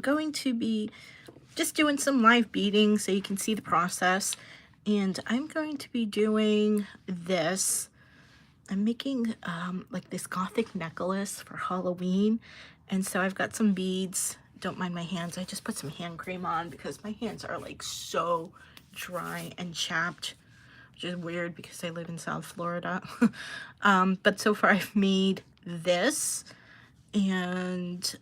going to be just doing some live beading so you can see the process. And I'm going to be doing this. I'm making like this Gothic necklace for Halloween. And so I've got some beads. Don't mind my hands. I just put some hand cream on because my hands are like so dry and chapped, which is weird because I live in South Florida. But so far I've made this, and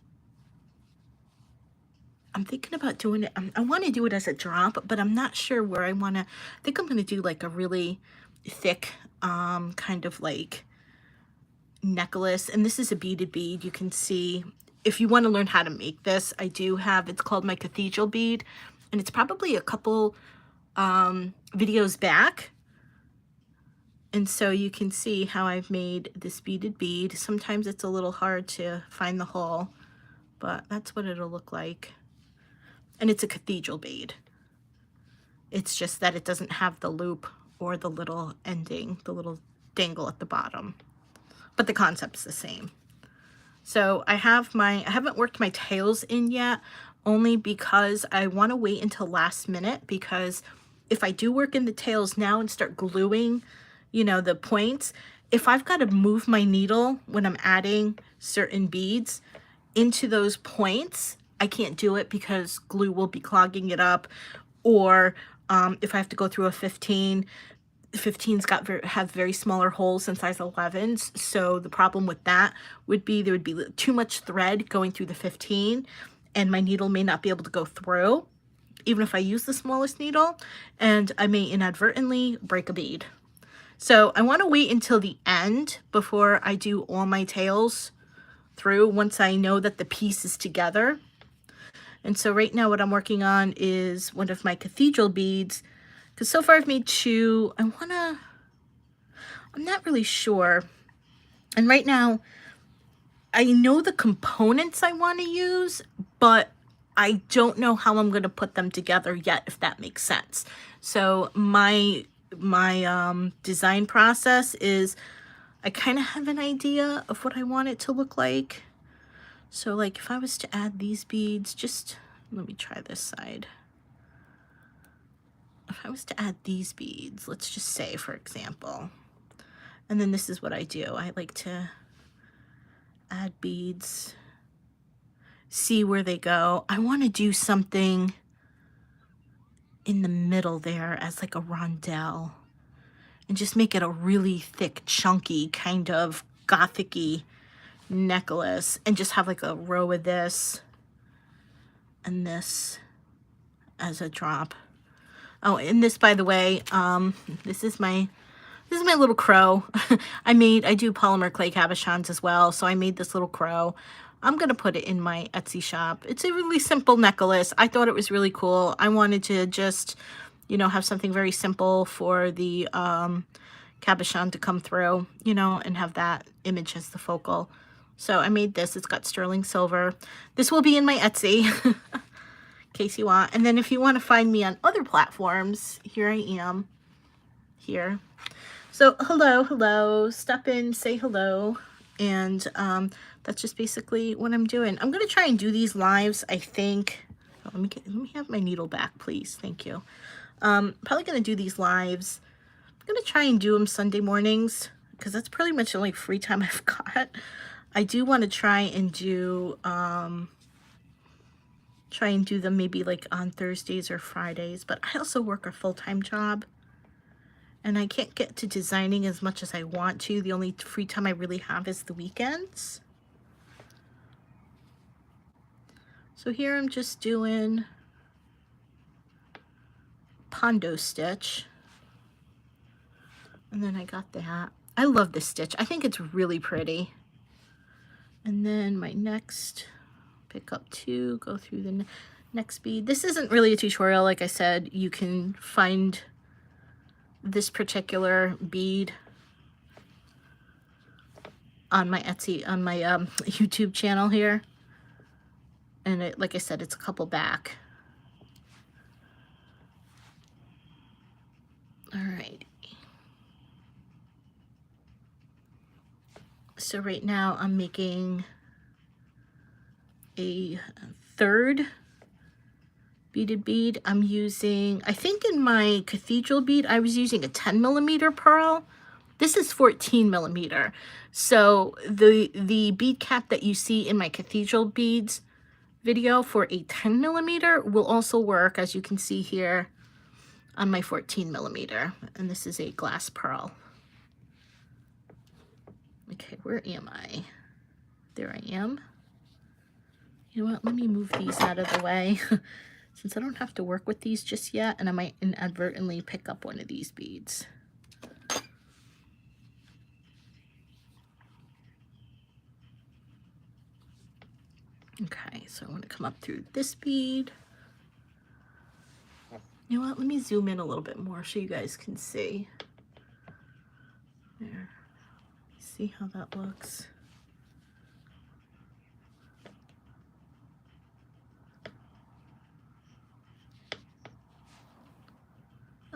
I'm thinking about doing it. I want to do it as a drop, but I'm not sure where I want to. I think I'm going to do like a really thick kind of like necklace. And this is a beaded bead. You can see, if you want to learn how to make this, I do have, it's called my Cathedral bead, and it's probably a couple videos back. And so you can see how I've made this beaded bead. Sometimes it's a little hard to find the hole, but that's what it'll look like. And it's a cathedral bead. It's just that it doesn't have the loop or the little ending, the little dangle at the bottom, but the concept's the same. So I haven't worked my tails in yet, only because I want to wait until last minute, because if I do work in the tails now and start gluing, you know, the points, if I've got to move my needle when I'm adding certain beads into those points, I can't do it because glue will be clogging it up. Or if I have to go through a 15, 15s have very smaller holes than size 11s. So the problem with that would be there would be too much thread going through the 15, and my needle may not be able to go through, even if I use the smallest needle, and I may inadvertently break a bead. So I want to wait until the end before I do all my tails through, once I know that the piece is together. And so right now what I'm working on is one of my cathedral beads, because so far I've made two. I'm not really sure. And right now I know the components I want to use, but I don't know how I'm going to put them together yet, if that makes sense. So my design process is, I kind of have an idea of what I want it to look like. So like if I was to add these beads, just let me try this side. If I was to add these beads, let's just say, for example, and then this is what I do. I like to add beads, see where they go. I want to do something in the middle there as like a rondelle, and just make it a really thick, chunky, kind of Gothic-y necklace, and just have like a row of this and this as a drop. Oh, and this, by the way, this is my little crow. I do polymer clay cabochons as well, so I made this little crow. I'm gonna put it in my Etsy shop. It's a really simple necklace. I thought it was really cool. I wanted to just, you know, have something very simple for the cabochon to come through, you know, and have that image as the focal. So I made this. It's got sterling silver. This will be in my Etsy in case you want. And then if you want to find me on other platforms, here I am here. So hello, stop in, say hello. And that's just basically what I'm doing. I'm going to try and do these lives, I think. Oh, let me have my needle back, please. Thank you. Probably going to do these lives. I'm going to try and do them Sunday mornings, because that's pretty much the only free time I've got. I do want to try and do them maybe like on Thursdays or Fridays, but I also work a full-time job, and I can't get to designing as much as I want to. The only free time I really have is the weekends. So here I'm just doing Pondo stitch, and then I got that. I love this stitch. I think it's really pretty. And then my next, pick up two, go through the next bead. This isn't really a tutorial. Like I said, you can find this particular bead on my Etsy, on my YouTube channel here. And it, like I said, it's a couple back. All right. So right now I'm making a third beaded bead. I'm using, I think in my Cathedral bead, I was using a 10mm pearl. This is 14mm. So the bead cap that you see in my Cathedral beads video for a 10mm will also work, as you can see here, on my 14mm. And this is a glass pearl. Okay, where am I? There I am. You know what, let me move these out of the way since I don't have to work with these just yet, and I might inadvertently pick up one of these beads. Okay, so I want to come up through this bead. You know what, let me zoom in a little bit more so you guys can see. There. See how that looks?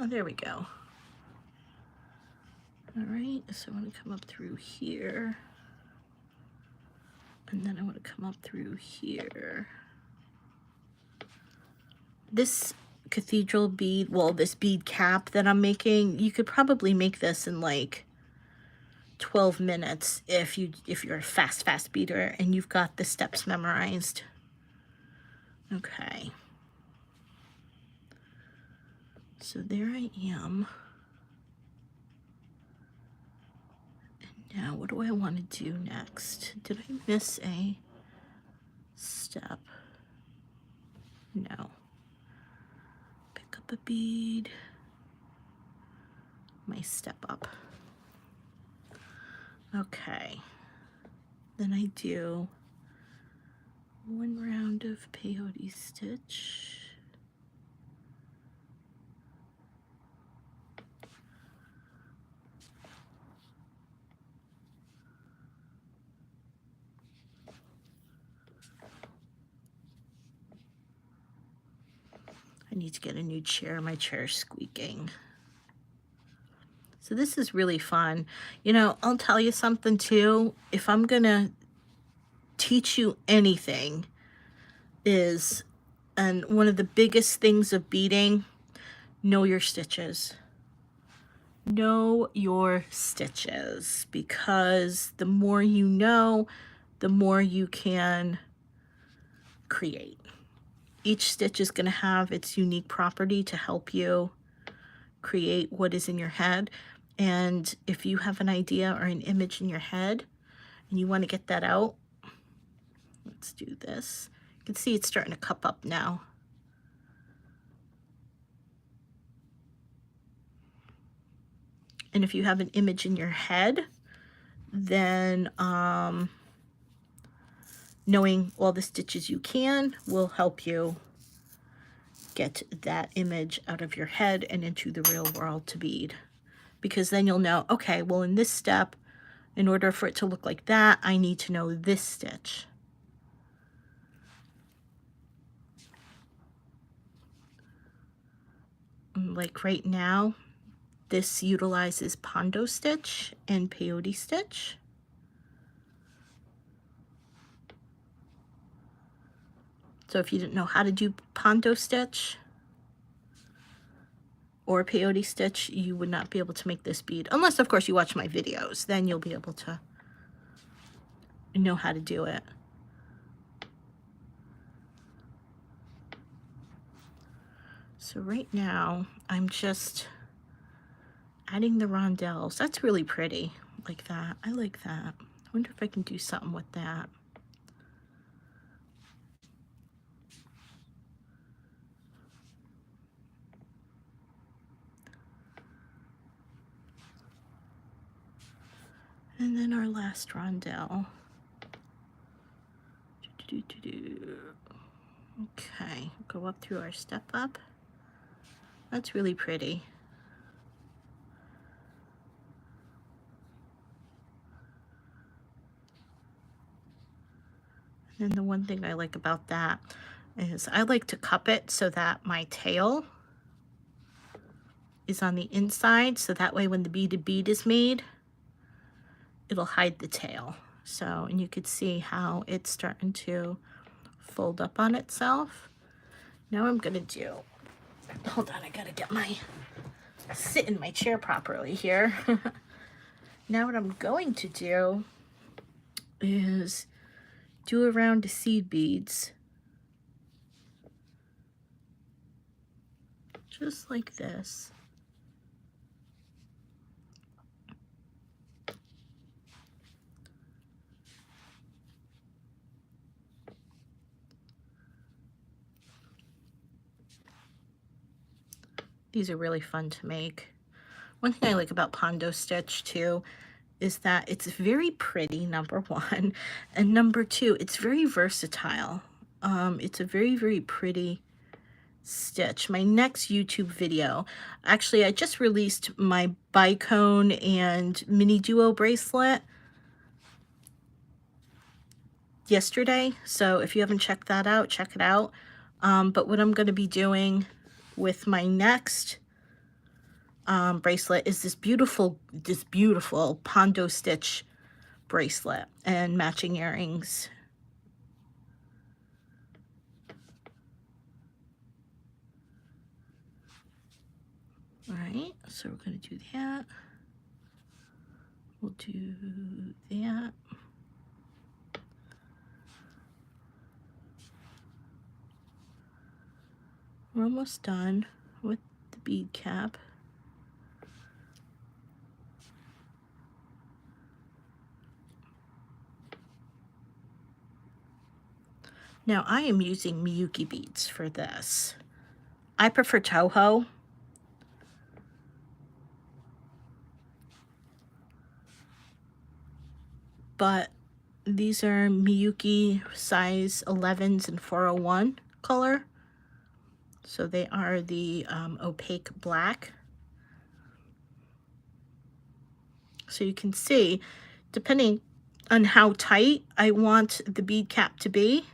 Oh, there we go. All right, so I want to come up through here. And then I want to come up through here. This Cathedral bead, well, this bead cap that I'm making, you could probably make this in like 12 minutes if you're a fast beader and you've got the steps memorized. Okay. So there I am. And now what do I want to do next? Did I miss a step? No. Pick up a bead. My step up. Okay. Then I do one round of peyote stitch. I need to get a new chair. My chair's squeaking. So this is really fun. You know, I'll tell you something too. If I'm gonna teach you anything, is, and one of the biggest things of beading, know your stitches. Know your stitches, because the more you know, the more you can create. Each stitch is going to have its unique property to help you create what is in your head. And if you have an idea or an image in your head and you want to get that out, let's do this. You can see it's starting to cup up now. And if you have an image in your head, then knowing all the stitches you can will help you get that image out of your head and into the real world to bead. Because then you'll know, okay, well, in this step, in order for it to look like that, I need to know this stitch. Like right now, this utilizes pondo stitch and peyote stitch. So if you didn't know how to do pondo stitch or peyote stitch, you would not be able to make this bead. Unless, of course, you watch my videos. Then you'll be able to know how to do it. So right now, I'm just adding the rondelles. That's really pretty, like that. I like that. I wonder if I can do something with that. And then our last rondelle. Okay, go up through our step up. That's really pretty. And the one thing I like about that is I like to cup it so that my tail is on the inside, so that way when the beaded bead is made, it'll hide the tail. So, and you could see how it's starting to fold up on itself. Now I'm gonna do, hold on, I gotta get sit in my chair properly here. Now what I'm going to do is do a round of seed beads. Just like this. These are really fun to make. One thing I like about Pondo Stitch too is that it's very pretty, number one, and number two, it's very versatile. It's a very, very pretty stitch. My next YouTube video, actually I just released my bicone and mini duo bracelet yesterday, so if you haven't checked that out, check it out. But what I'm going to be doing with my next bracelet is this beautiful Pondo Stitch bracelet and matching earrings. All right, so we're going to do that. We'll do that. We're almost done with the bead cap. Now I am using Miyuki beads for this. I prefer Toho. But these are Miyuki size 11s and 401 color. So they are the opaque black. So you can see, depending on how tight I want the bead cap to be,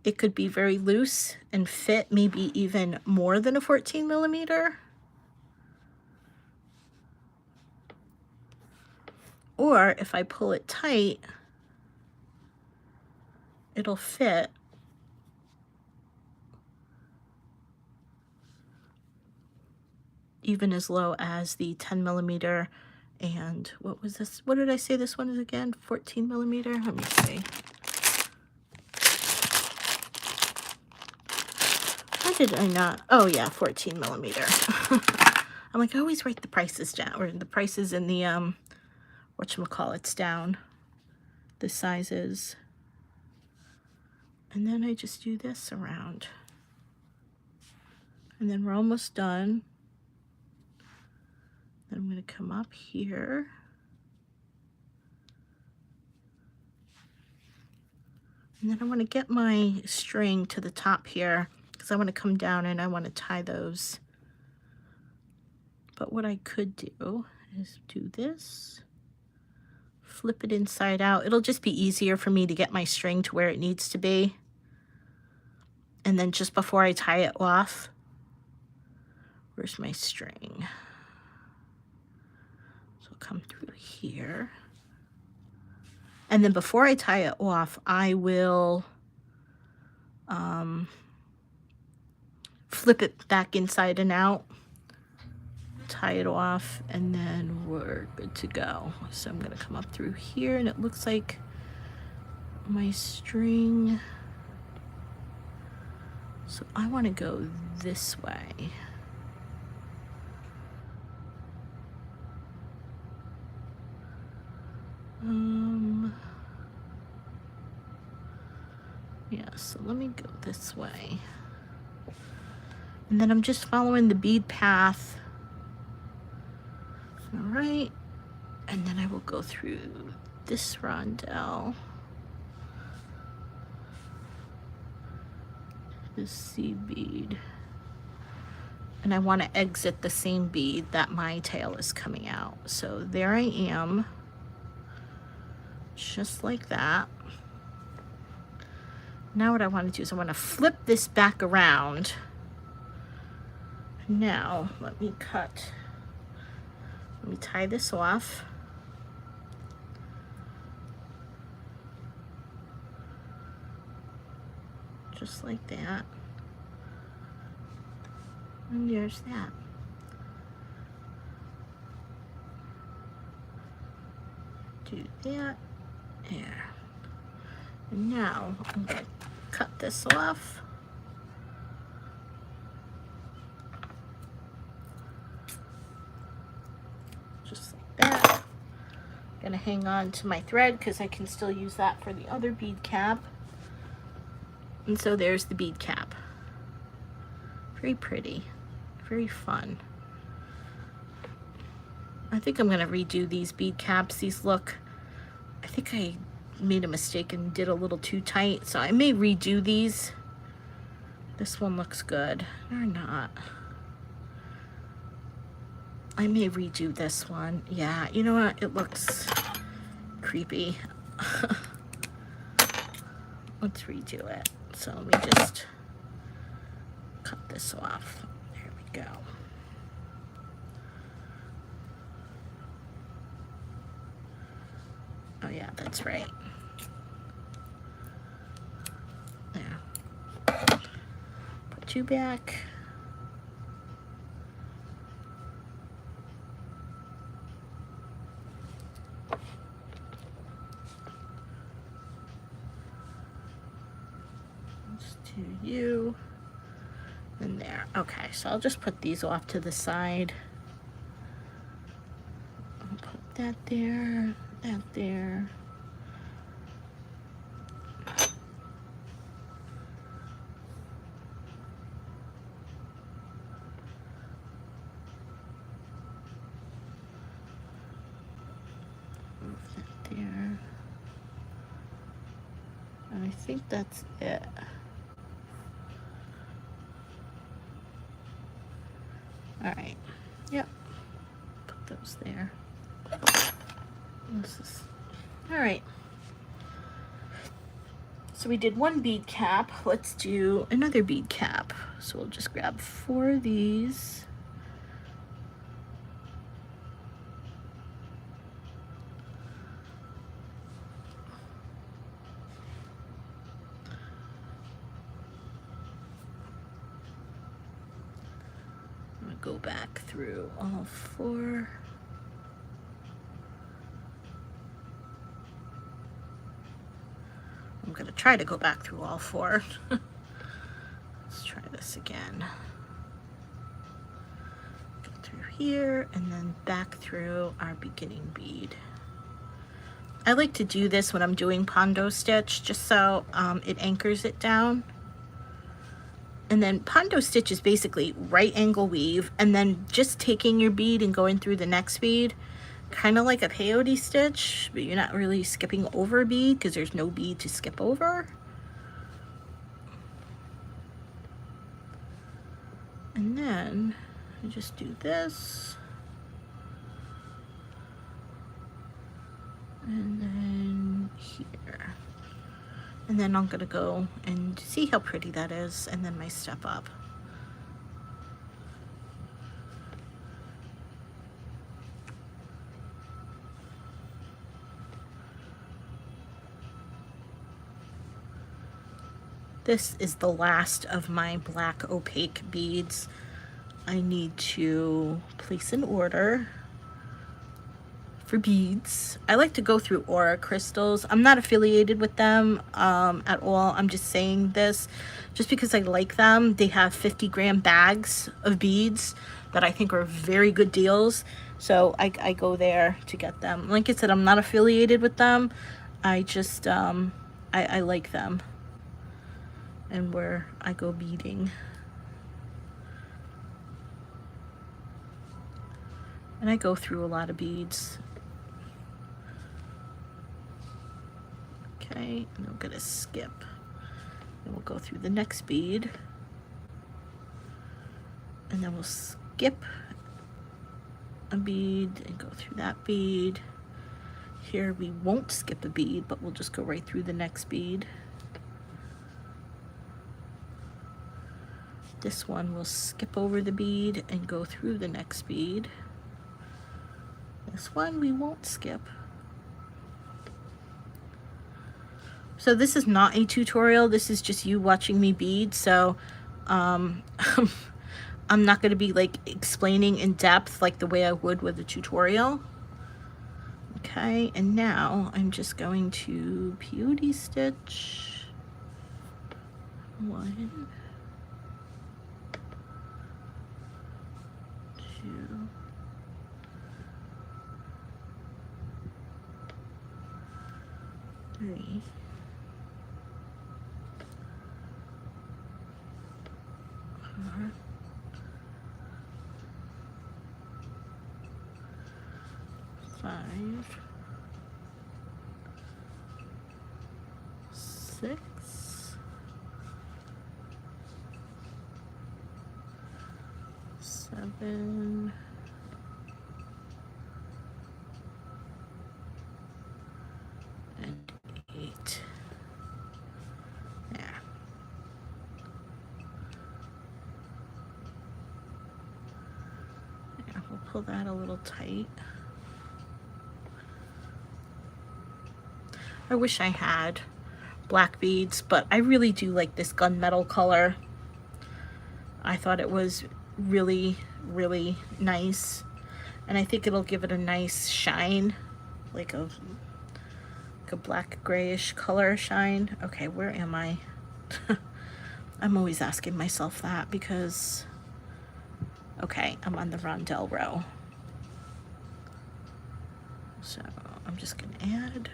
it could be very loose and fit maybe even more than a 14 millimeter. Or if I pull it tight, it'll fit even as low as the 10 millimeter. And what was this? What did I say this one is again? 14 millimeter? Let me see. Why did I not? Oh yeah, 14 millimeter. I'm like, I always write the prices down, or the prices in the, whatchamacallits down, the sizes. And then I just do this around. And then we're almost done. Then I'm going to come up here. And then I want to get my string to the top here because I want to come down and I want to tie those. But what I could do is do this, flip it inside out. It'll just be easier for me to get my string to where it needs to be. And then just before I tie it off, where's my string? So I'll come through here. And then before I tie it off, I will flip it back inside and out, tie it off, and then we're good to go. So I'm going to come up through here, and it looks like my string. So I want to go this way. Yeah, so let me go this way. And then I'm just following the bead path. All right. And then I will go through this rondelle. This seed bead. And I want to exit the same bead that my tail is coming out. So there I am. Just like that. Now what I want to do is I want to flip this back around. Now let me tie this off. just like that. And there's that. Do that. There. And now I'm going to cut this off. Just like that. I'm going to hang on to my thread because I can still use that for the other bead cap. And so there's the bead cap. Very pretty. Very fun. I think I'm going to redo these bead caps. These look, I think I made a mistake and did a little too tight, so I may redo these. This one looks good, or not. I may redo this one. Yeah, you know what? It looks creepy. Let's redo it. So let me just cut this off. There we go. Oh yeah, that's right. There. Put two back. Let's do you. And there. Okay, so I'll just put these off to the side. I'll put that there. That there. Move that there. And I think that's it. All right. Yep. Put those there. This is all right. So we did one bead cap. Let's do another bead cap. So we'll just grab 4 of these. I'm gonna go back through all 4. I'm going to try to go back through all 4. Let's try this again. Go through here and then back through our beginning bead. I like to do this when I'm doing pondo stitch just so it anchors it down. And then pondo stitch is basically right angle weave and then just taking your bead and going through the next bead. Kind of like a peyote stitch, but you're not really skipping over a bead because there's no bead to skip over. And then I just do this. And then here. And then I'm going to go and see how pretty that is, and then my step up. This is the last of my black opaque beads. I need to place an order for beads. I like to go through Aura crystals. I'm not affiliated with them at all. I'm just saying this just because I like them. They have 50-gram bags of beads that I think are very good deals. So I go there to get them. Like I said, I'm not affiliated with them. I just, I like them. And where I go beading. And I go through a lot of beads. Okay, and I'm gonna skip. And we'll go through the next bead. And then we'll skip a bead and go through that bead. Here we won't skip a bead, but we'll just go right through the next bead. This one will skip over the bead and go through the next bead. This one we won't skip. So this is not a tutorial, this is just you watching me bead, so I'm not going to be like explaining in depth like the way I would with a tutorial. Okay, and now I'm just going to peyote stitch 1, 2, 3, 4, 5, 6, 7, and 8. There. Yeah, we'll pull that a little tight. I wish I had black beads, but I really do like this gunmetal color. I thought it was really, really nice. And I think it'll give it a nice shine, like a black grayish color shine. Okay, where am I? I'm always asking myself that because, okay, I'm on the rondelle row. So I'm just gonna add.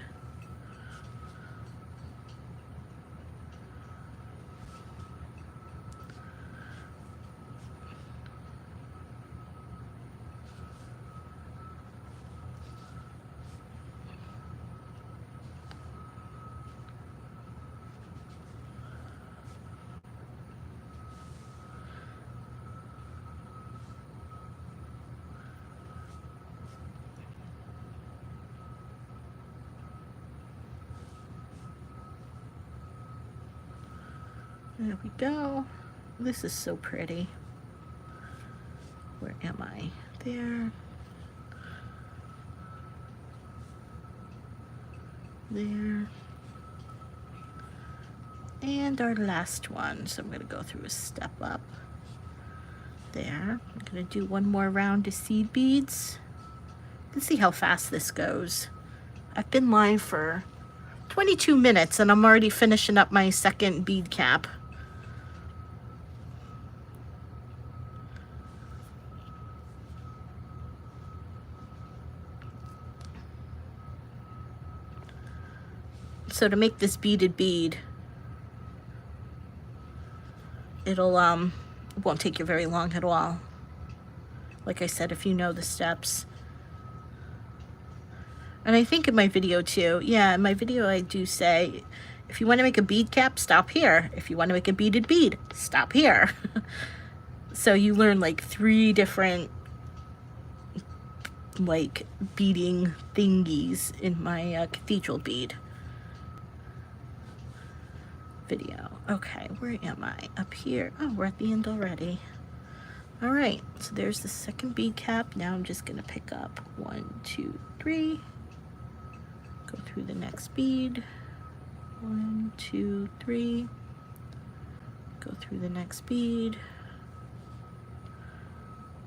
There we go. This is so pretty. Where am I? There. There. And our last one. So I'm going to go through a step up. There. I'm going to do one more round of seed beads. Let's see how fast this goes. I've been live for 22 minutes and I'm already finishing up my second bead cap. So to make this beaded bead, it'll won't take you very long at all. Like I said, if you know the steps. And I think in my video too, yeah, in my video I do say, if you want to make a bead cap, stop here. If you want to make a beaded bead, stop here. So you learn like 3 different like beading thingies in my cathedral bead video. Okay, where am I? Up here. Oh, we're at the end already. All right, so there's the second bead cap. Now I'm just gonna pick up 1, 2, 3, go through the next bead, 1, 2, 3, go through the next bead,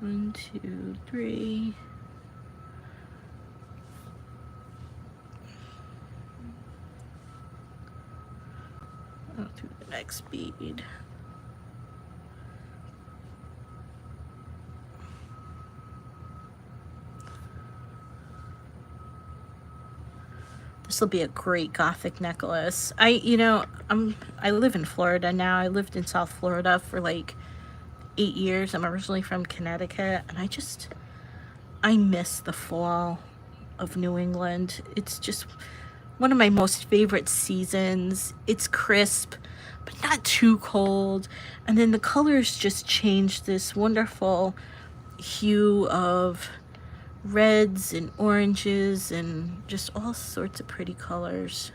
1, 2, 3, go through the next bead. This will be a great Gothic necklace. I live in Florida now. I lived in South Florida for like 8 years. I'm originally from Connecticut, and I miss the fall of New England. It's just one of my most favorite seasons. It's crisp, but not too cold. And then the colors just change this wonderful hue of reds and oranges and just all sorts of pretty colors.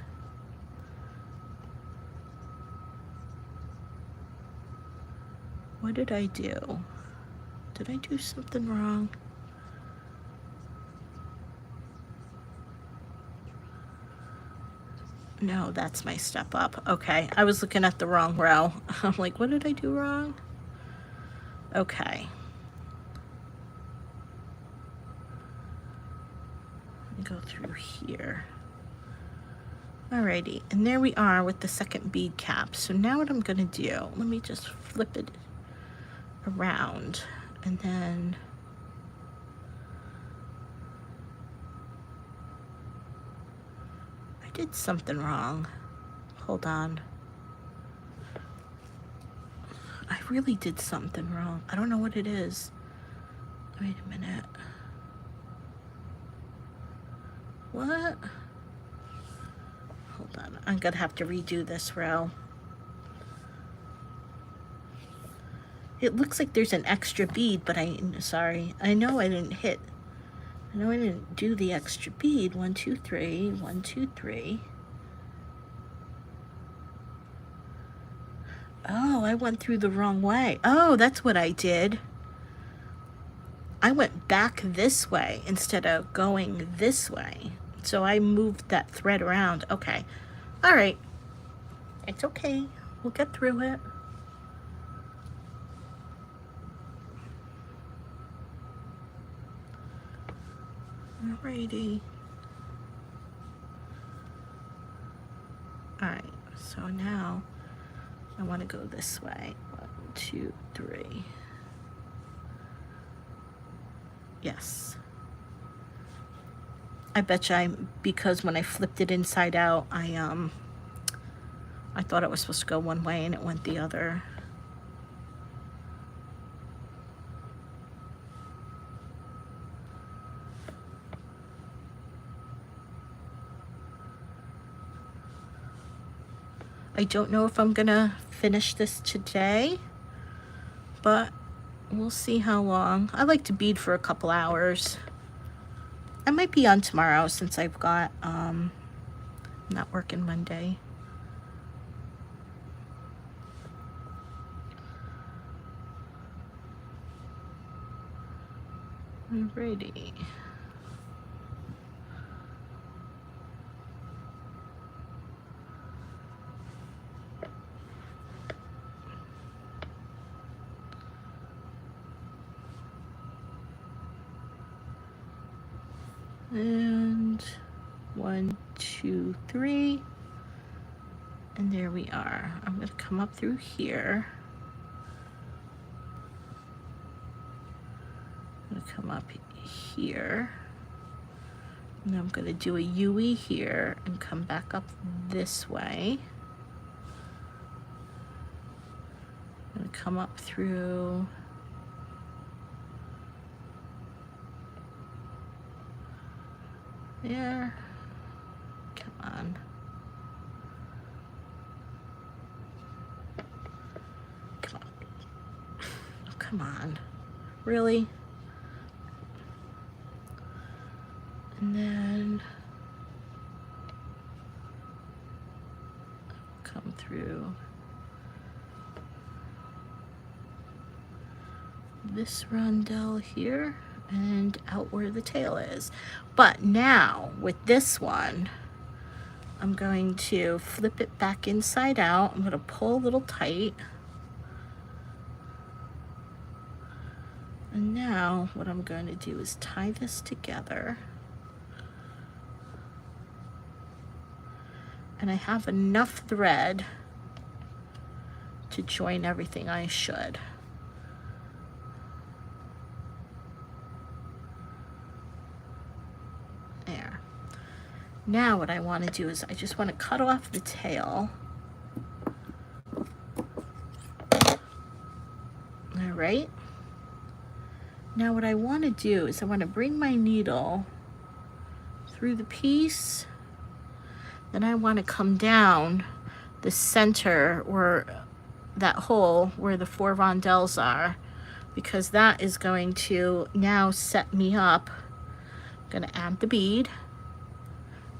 What did I do? Did I do something wrong? No, that's my step up. Okay, I was looking at the wrong row. I'm like, what did I do wrong? Okay. Go through here. Alrighty, and there we are with the second bead cap. So now what I'm gonna do, let me just flip it around, and then I did something wrong. Hold on. I really did something wrong. I don't know what it is. Wait a minute. What? Hold on, I'm gonna have to redo this row. It looks like there's an extra bead, but sorry. I know I didn't do the extra bead. 1, 2, 3, 1, 2, 3. Oh, I went through the wrong way. Oh, that's what I did. I went back this way instead of going this way. So I moved that thread around. Okay. All right. It's okay. We'll get through it. Alrighty. All right. So now I want to go this way. 1, 2, 3. Yes. I bet you because when I flipped it inside out, I thought it was supposed to go one way and it went the other. I don't know if I'm gonna finish this today, but we'll see how long. I like to bead for a couple hours. I might be on tomorrow since I've got, not working Monday. Alrighty. And 1, 2, 3, and there we are. I'm going to come up through here. I'm going to come up here, and I'm going to do a UE here and come back up this way. I'm going to come up through there. Come on. Come on. Oh, come on. Really? And then come through this rondelle here and out where the tail is. But now with this one, I'm going to flip it back inside out. I'm going to pull a little tight. And now what I'm going to do is tie this together. And I have enough thread to join everything I should. There. Now what I want to do is I just want to cut off the tail. All right. Now what I want to do is I want to bring my needle through the piece. Then I want to come down the center or that hole where the 4 rondelles are, because that is going to now set me up. I'm going to add the bead,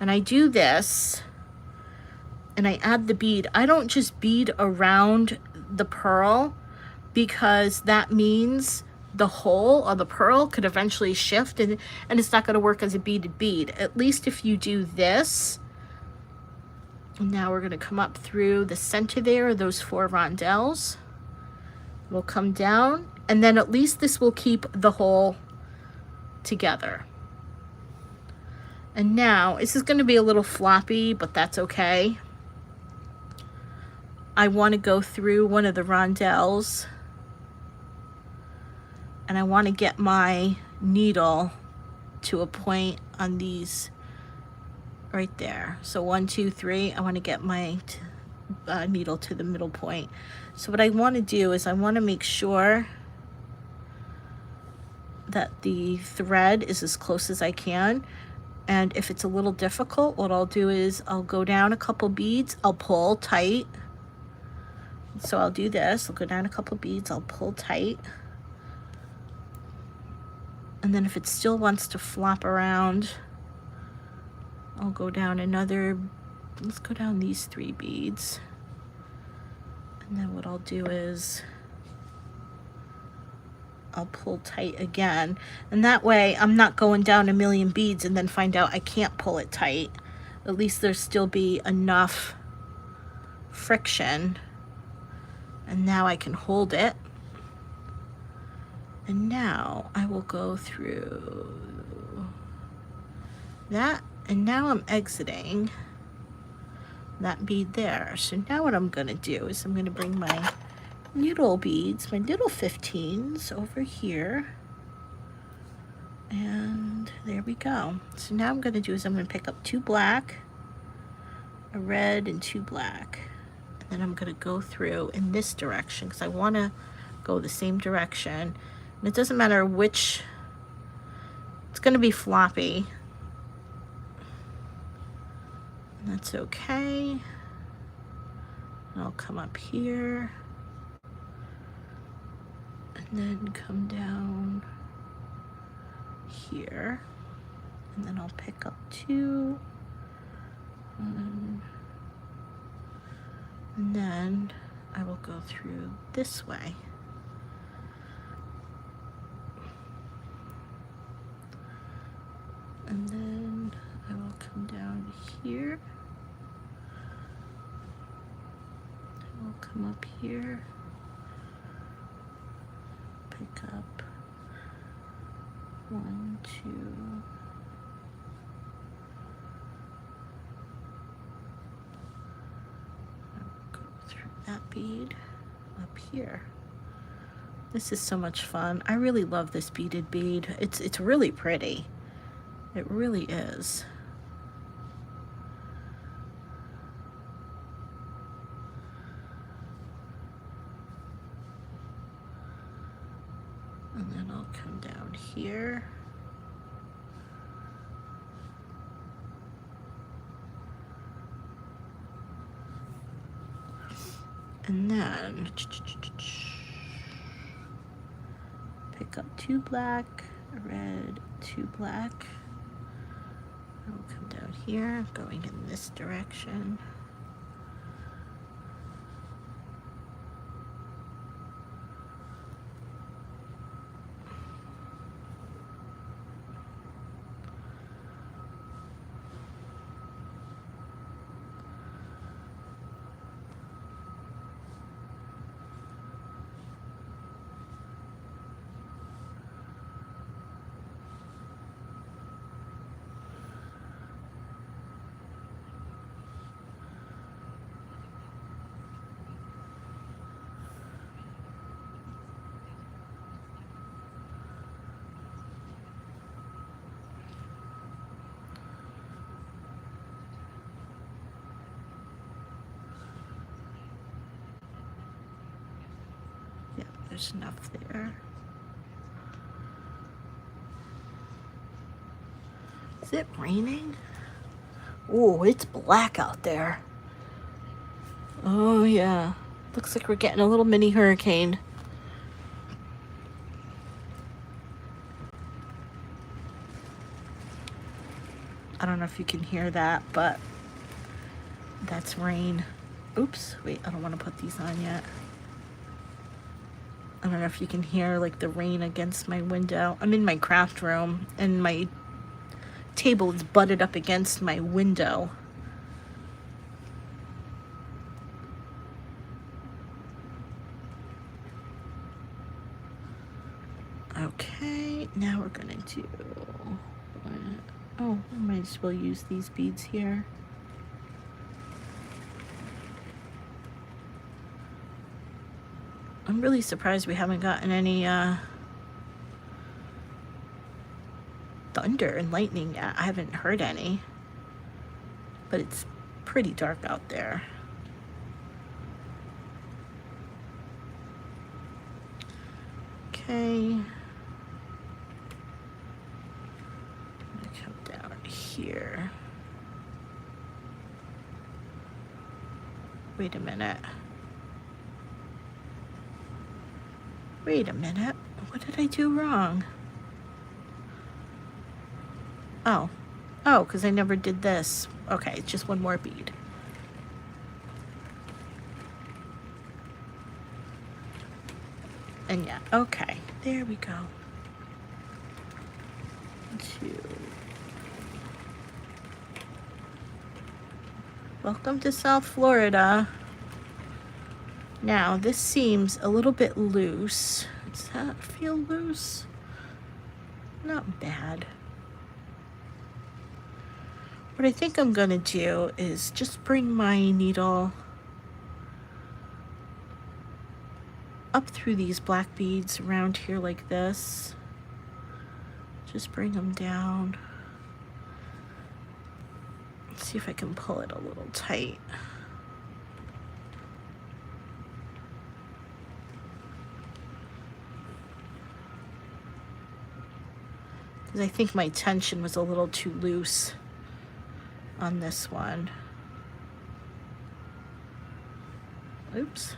and I do this and I add the bead. I don't just bead around the pearl, because that means the hole or the pearl could eventually shift and it's not going to work as a beaded bead. At least if you do this, And now we're going to come up through the center there, those 4 rondelles. We'll come down, and then at least this will keep the whole together. And now, this is going to be a little floppy, but that's okay. I want to go through one of the rondelles, and I want to get my needle to a point on these right there. So 1, 2, 3, I want to get my needle to the middle point. So what I want to do is I want to make sure that the thread is as close as I can. And if it's a little difficult, what I'll do is I'll go down a couple beads, I'll pull tight. So I'll do this, I'll go down a couple beads, I'll pull tight. And then if it still wants to flop around, I'll go down another, let's go down these 3 beads. And then what I'll do is I'll pull tight again. And that way I'm not going down a million beads and then find out I can't pull it tight. At least there'll still be enough friction. And now I can hold it. And now I will go through that. And now I'm exiting that bead there. So now what I'm going to do is I'm going to bring my little beads, my little 15s over here. And there we go. So now I'm going to do is I'm going to pick up 2 black, a red, and 2 black. And then I'm going to go through in this direction because I want to go the same direction. And it doesn't matter which, it's going to be floppy. And that's okay. And I'll come up here. And then come down here. And then I'll pick up 2. And then I will go through this way. And then I will come down here. I will come up here. Pick up 1, 2. I'll go through that bead up here. This is so much fun. I really love this beaded bead. It's really pretty. It really is. And then I'll come down here. And then pick up 2 black, a red, 2 black. I'll come down here, going in this direction. There's enough there. Is it raining? Oh, it's black out there. Oh yeah. Looks like we're getting a little mini hurricane. I don't know if you can hear that, but that's rain. Oops, wait, I don't want to put these on yet. I don't know if you can hear like the rain against my window. I'm in my craft room and my table is butted up against my window. Okay, now we're gonna do, oh, I might as well use these beads here. I'm really surprised we haven't gotten any thunder and lightning yet. I haven't heard any, but it's pretty dark out there. Okay. Come down here. Wait a minute. Wait a minute. What did I do wrong? Oh. Oh, because I never did this. Okay, it's just one more bead. And yeah, okay. There we go. 2. Welcome to South Florida. Now, this seems a little bit loose. Does that feel loose? Not bad. What I think I'm gonna do is just bring my needle up through these black beads around here like this. Just bring them down. Let's see if I can pull it a little tight. Because I think my tension was a little too loose on this one. Oops.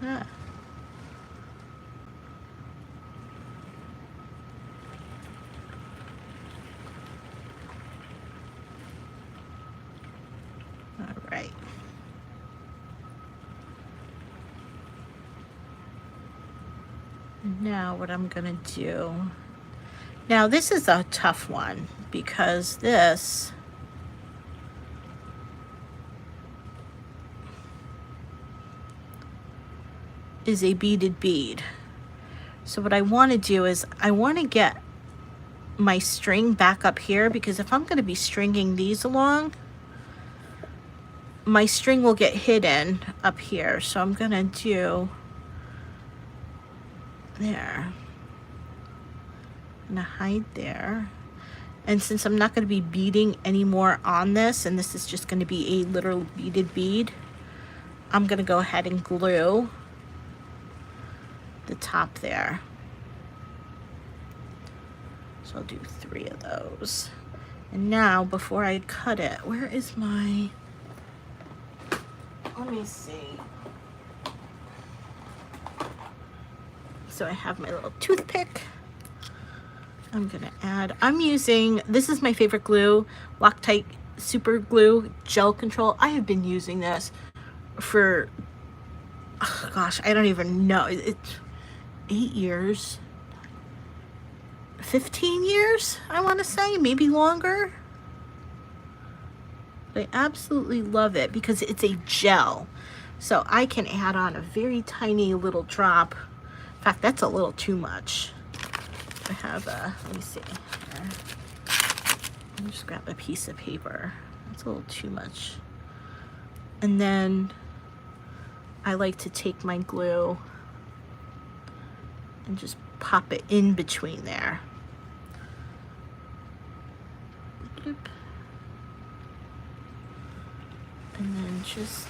Ah. All right. Now what I'm gonna do, now this is a tough one because this is a beaded bead. So what I want to do is I want to get my string back up here, because if I'm going to be stringing these along, my string will get hidden up here. So I'm going to do there. I'm going to hide there. And since I'm not going to be beading anymore on this, and this is just going to be a literal beaded bead, I'm going to go ahead and glue the top there. So I'll do 3 of those. And now, before I cut it, where is my, let me see. So I have my little toothpick. I'm gonna add, I'm using, this is my favorite glue, Loctite Super Glue Gel Control. I have been using this for, oh gosh, I don't even know. It's 8 years, 15 years, I want to say, maybe longer. But I absolutely love it because it's a gel. So I can add on a very tiny little drop. In fact, that's a little too much. I have a, let me see. Let me just grab a piece of paper. That's a little too much. And then I like to take my glue and just pop it in between there. Bloop. And then just,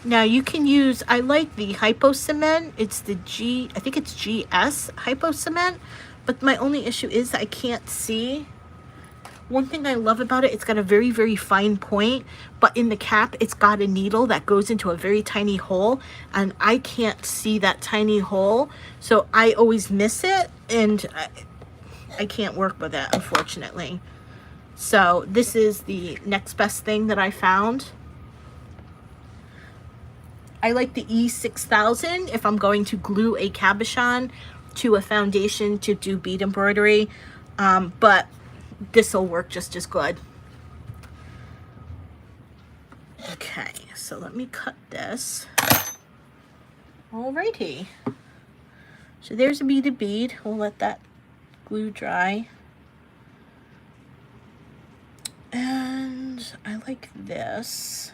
Now you can use, I like the hypo cement. It's the I think it's GS hypo cement, but my only issue is I can't see. One thing I love about it, it's got a very, very fine point, but in the cap, it's got a needle that goes into a very tiny hole, and I can't see that tiny hole, so I always miss it, and I can't work with it, unfortunately. So this is the next best thing that I found. I like the E6000 if I'm going to glue a cabochon to a foundation to do bead embroidery, but this will work just as good. Okay, so let me cut this. Alrighty. So there's a beaded bead. We'll let that glue dry. And I like this.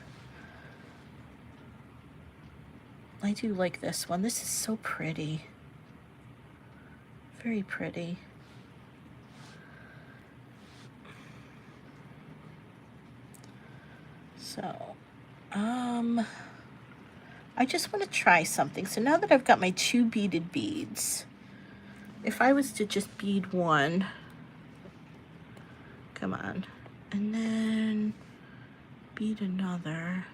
I do like this one. This is so pretty. Very pretty. So, I just want to try something. So now that I've got my 2 beaded beads, if I was to just bead one, come on, and then bead another.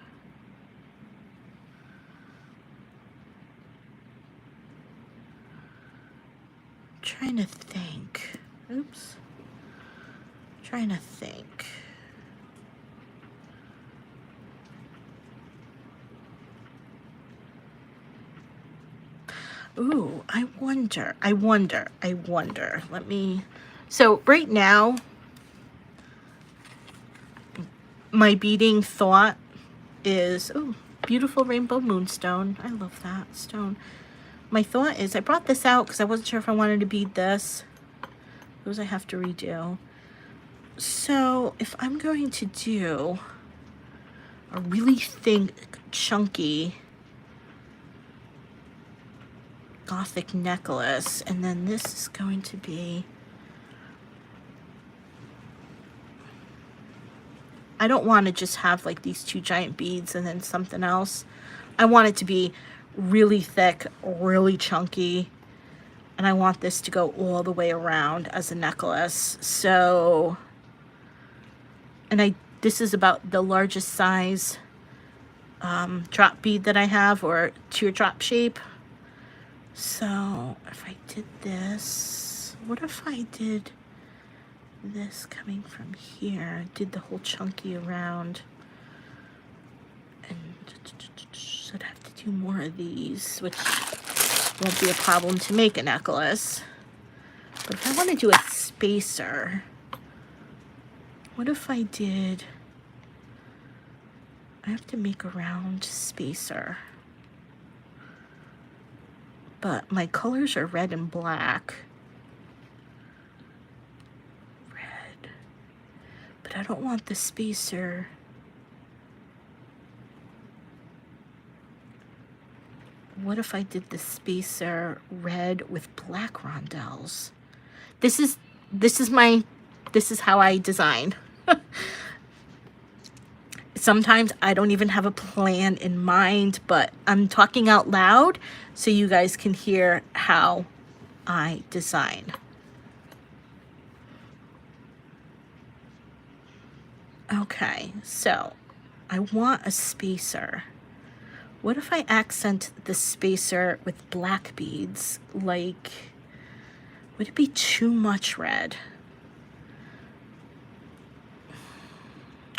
I'm trying to think. Oops. I'm trying to think. Ooh, I wonder. Let me, so right now, my beading thought is, oh, beautiful rainbow moonstone. I love that stone. My thought is, I brought this out because I wasn't sure if I wanted to bead this. Those I have to redo. So if I'm going to do a really thin, chunky Gothic necklace, and then this is going to be, I don't want to just have like these 2 giant beads and then something else. I want it to be really thick, really chunky, and I want this to go all the way around as a necklace. So, and this is about the largest size drop bead that I have, or teardrop shape. So if I did this, what if I did this coming from here, did the whole chunky around, and should have to do more of these, which won't be a problem to make a necklace. But if I want to do a spacer, what if I did, I have to make a round spacer, but my colors are red and black. Red. But I don't want the spacer. What if I did the spacer red with black rondelles? This is how I design. Sometimes I don't even have a plan in mind, but I'm talking out loud so you guys can hear how I design. Okay, so I want a spacer. What if I accent the spacer with black beads? Like, would it be too much red?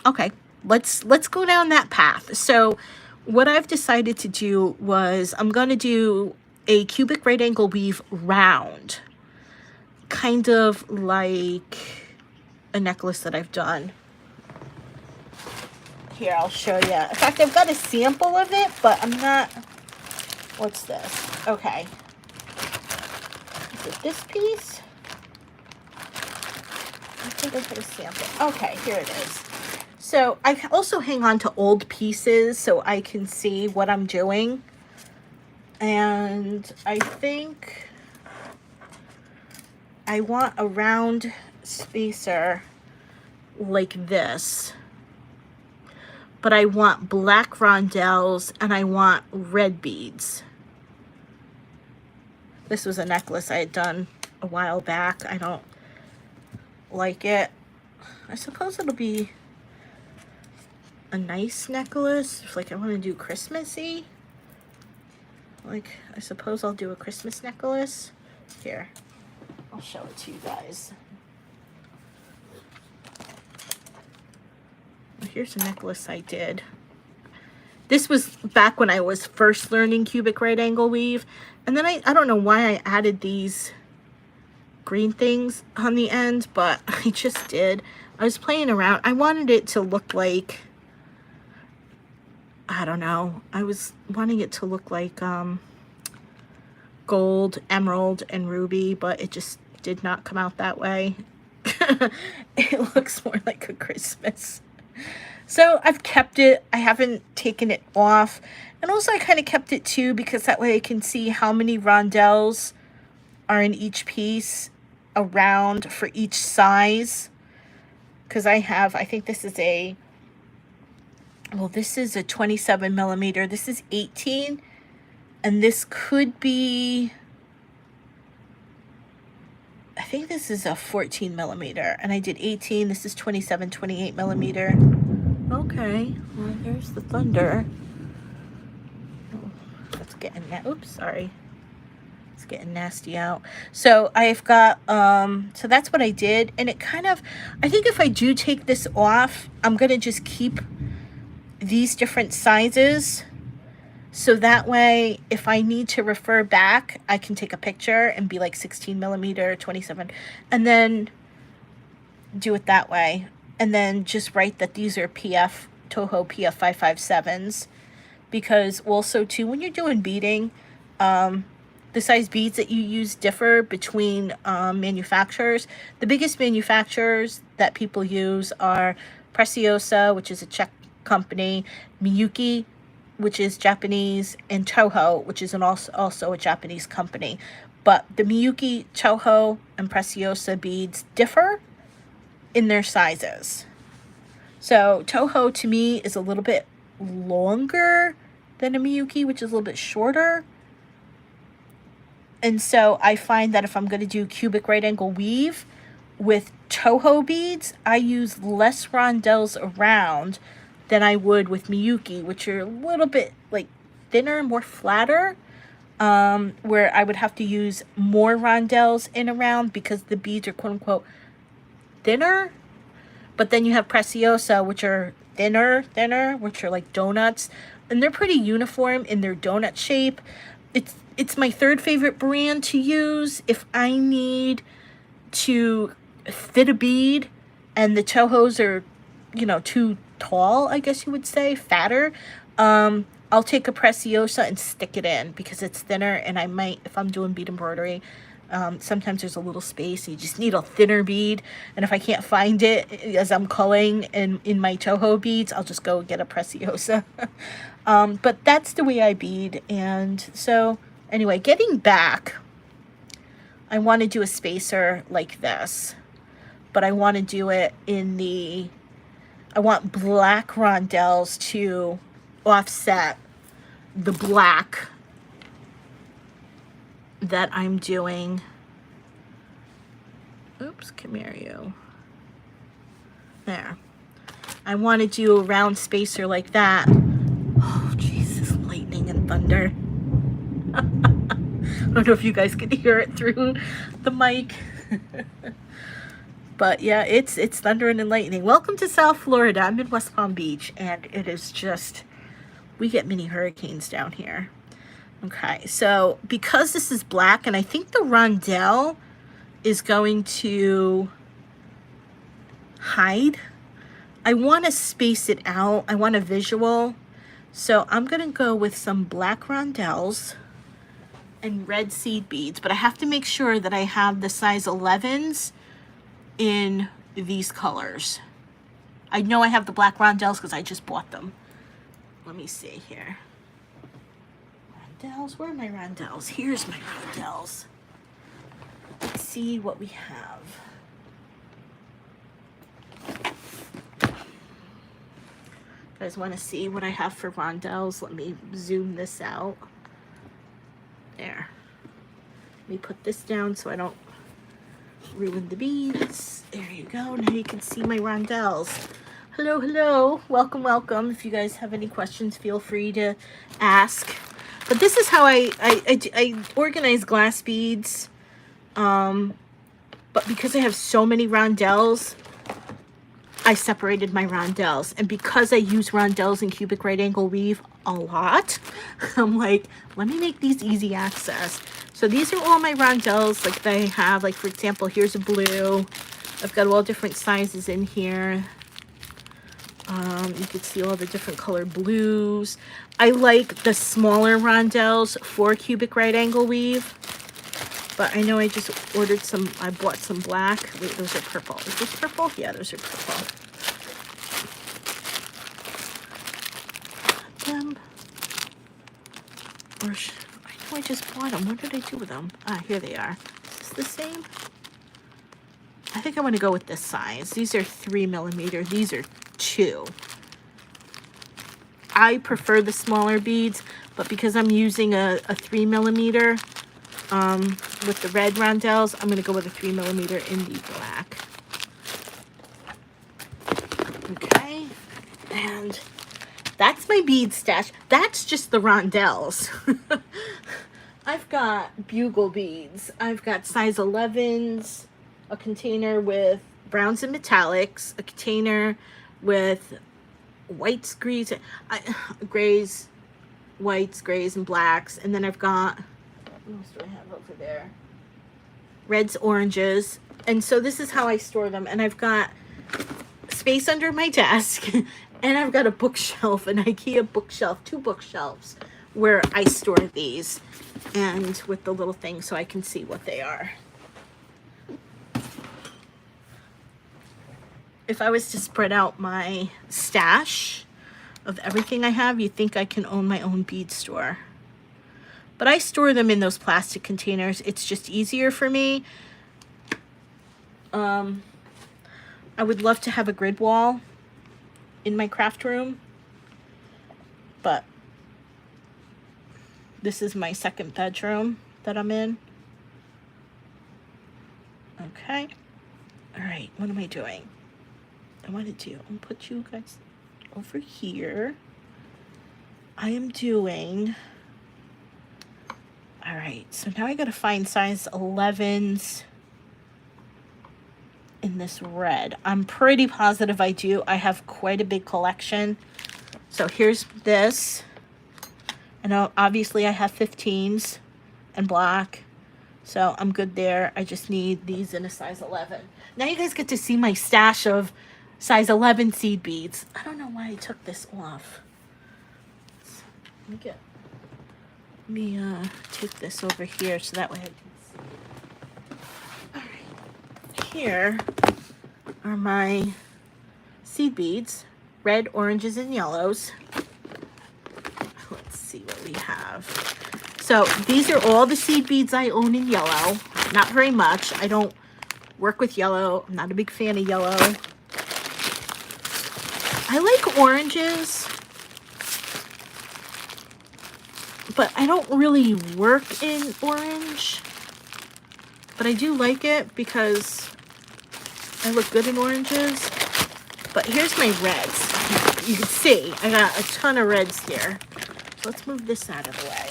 Okay. Let's go down that path. So what I've decided to do was I'm going to do a cubic right angle weave round, kind of like a necklace that I've done. Here, I'll show you. In fact, I've got a sample of it, but I'm not, what's this? Okay. Is it this piece? I think I put a sample. Okay, here it is. So I also hang on to old pieces so I can see what I'm doing. And I think I want a round spacer like this. but I want black rondelles and I want red beads. This was a necklace I had done a while back. I don't like it. I suppose it'll be a nice necklace. If, like, I want to do Christmassy. Like, I suppose I'll do a Christmas necklace. Here, I'll show it to you guys. Here's a necklace I did. This was back when I was first learning cubic right angle weave. And then I don't know why I added these green things on the end, but I just did. I was playing around. I wanted it to look like, I don't know. I was wanting it to look like gold, emerald, and ruby, but it just did not come out that way. It looks more like a Christmas. So I've kept it. I haven't taken it off. And also I kind of kept it too because that way I can see how many rondelles are in each piece around for each size. Because I think this is a, well, this is a 27 millimeter. This is 18. And this could be, I think this is a 14 millimeter. And I did 18. This is 27, 28 millimeter. Okay, well, there's the thunder. Oh, that's getting, oops, sorry. It's getting nasty out. So I've got, so that's what I did. And it kind of, I think if I do take this off, I'm going to just keep these different sizes. So that way, if I need to refer back, I can take a picture and be like 16 millimeter, 27, and then do it that way. And then just write that these are PF, Toho PF 557s. Because also too, when you're doing beading, the size beads that you use differ between manufacturers. The biggest manufacturers that people use are Preciosa, which is a Czech company, Miyuki, which is Japanese, and Toho, which is also a Japanese company. But the Miyuki, Toho, and Preciosa beads differ in their sizes. So Toho to me is a little bit longer than a Miyuki, which is a little bit shorter. And so I find that if I'm going to do cubic right angle weave with Toho beads, I use less rondelles around than I would with Miyuki, which are a little bit like thinner, more flatter, where I would have to use more rondelles in around because the beads are quote unquote thinner. But then you have Preciosa, which are thinner, which are like donuts, and they're pretty uniform in their donut shape. It's my third favorite brand to use if I need to fit a bead and the Tohos are, you know, too tall, I guess you would say, fatter. I'll take a Preciosa and stick it in because it's thinner, and I might, if I'm doing bead embroidery, sometimes there's a little space, you just need a thinner bead, and if I can't find it as I'm culling in my Toho beads, I'll just go get a Preciosa. But that's the way I bead. And so anyway, getting back, I want to do a spacer like this, but I want to do it in the, I want black rondelles to offset the black that I'm doing. Oops, come here, you. There. I want to do a round spacer like that. Oh, Jesus, lightning and thunder. I don't know if you guys can hear it through the mic. But yeah, it's thundering and lightning. Welcome to South Florida. I'm in West Palm Beach, and it is just, we get mini hurricanes down here. Okay, so because this is black, and I think the rondelle is going to hide, I want to space it out. I want a visual. So I'm going to go with some black rondelles and red seed beads, but I have to make sure that I have the size 11s in these colors. I know I have the black rondelles because I just bought them. Let me see here. Rondelles, where are my rondelles? Here's my rondelles. Let's see what we have. guys want to see what I have for rondelles, let me zoom this out. There. Let me put this down so I don't ruin the beads. There you go. Now you can see my rondelles. Hello, hello. Welcome, welcome. If you guys have any questions, feel free to ask. But this is how I organize glass beads. But because I have so many rondelles, I separated my rondelles. And because I use rondelles in cubic right angle weave a lot, I'm like, let me make these easy access. So these are all my rondelles. Like they have, like for example, here's a blue. I've got all different sizes in here. You can see all the different colored blues. I like the smaller rondelles for cubic right angle weave. But I know I just ordered some, I bought some black. Wait, those are purple. Is this purple? Yeah, those are purple. Them. Or, I know I just bought them. What did I do with them? Ah, here they are. Is this the same? I think I want to go with this size. These are 3mm. These are 2. I prefer the smaller beads, but because I'm using a 3mm, with the red rondelles, I'm going to go with a 3mm in the black. Okay, and that's my bead stash. That's just the rondelles. I've got bugle beads. I've got size 11s, a container with browns and metallics, a container with whites, greys, grays, whites, grays, and blacks, and then I've got, what else do I have over there? Reds, oranges. And so this is how I store them. And I've got space under my desk. And I've got a bookshelf, an IKEA bookshelf, 2 bookshelves where I store these. And with the little thing so I can see what they are. If I was to spread out my stash of everything I have, you'd think I can own my own bead store. But I store them in those plastic containers. It's just easier for me. I would love to have a grid wall in my craft room. But this is my second bedroom that I'm in. Okay. All right, what am I doing? I want to do, I'll put you guys over here. I am doing... All right, so now I gotta find size 11s in this red. I'm pretty positive I do. I have quite a big collection. So here's this. And obviously I have 15s and black. So I'm good there. I just need these in a size 11. Now you guys get to see my stash of size 11 seed beads. I don't know why I took this off. Let me take this over here so that way I can see. All right, here are my seed beads, red, oranges, and yellows. Let's see what we have. So these are all the seed beads I own in yellow. Not very much. I don't work with yellow. I'm not a big fan of yellow. I like oranges, but I don't really work in orange. But I do like it because I look good in oranges. But here's my reds. You can see I got a ton of reds here. So let's move this out of the way.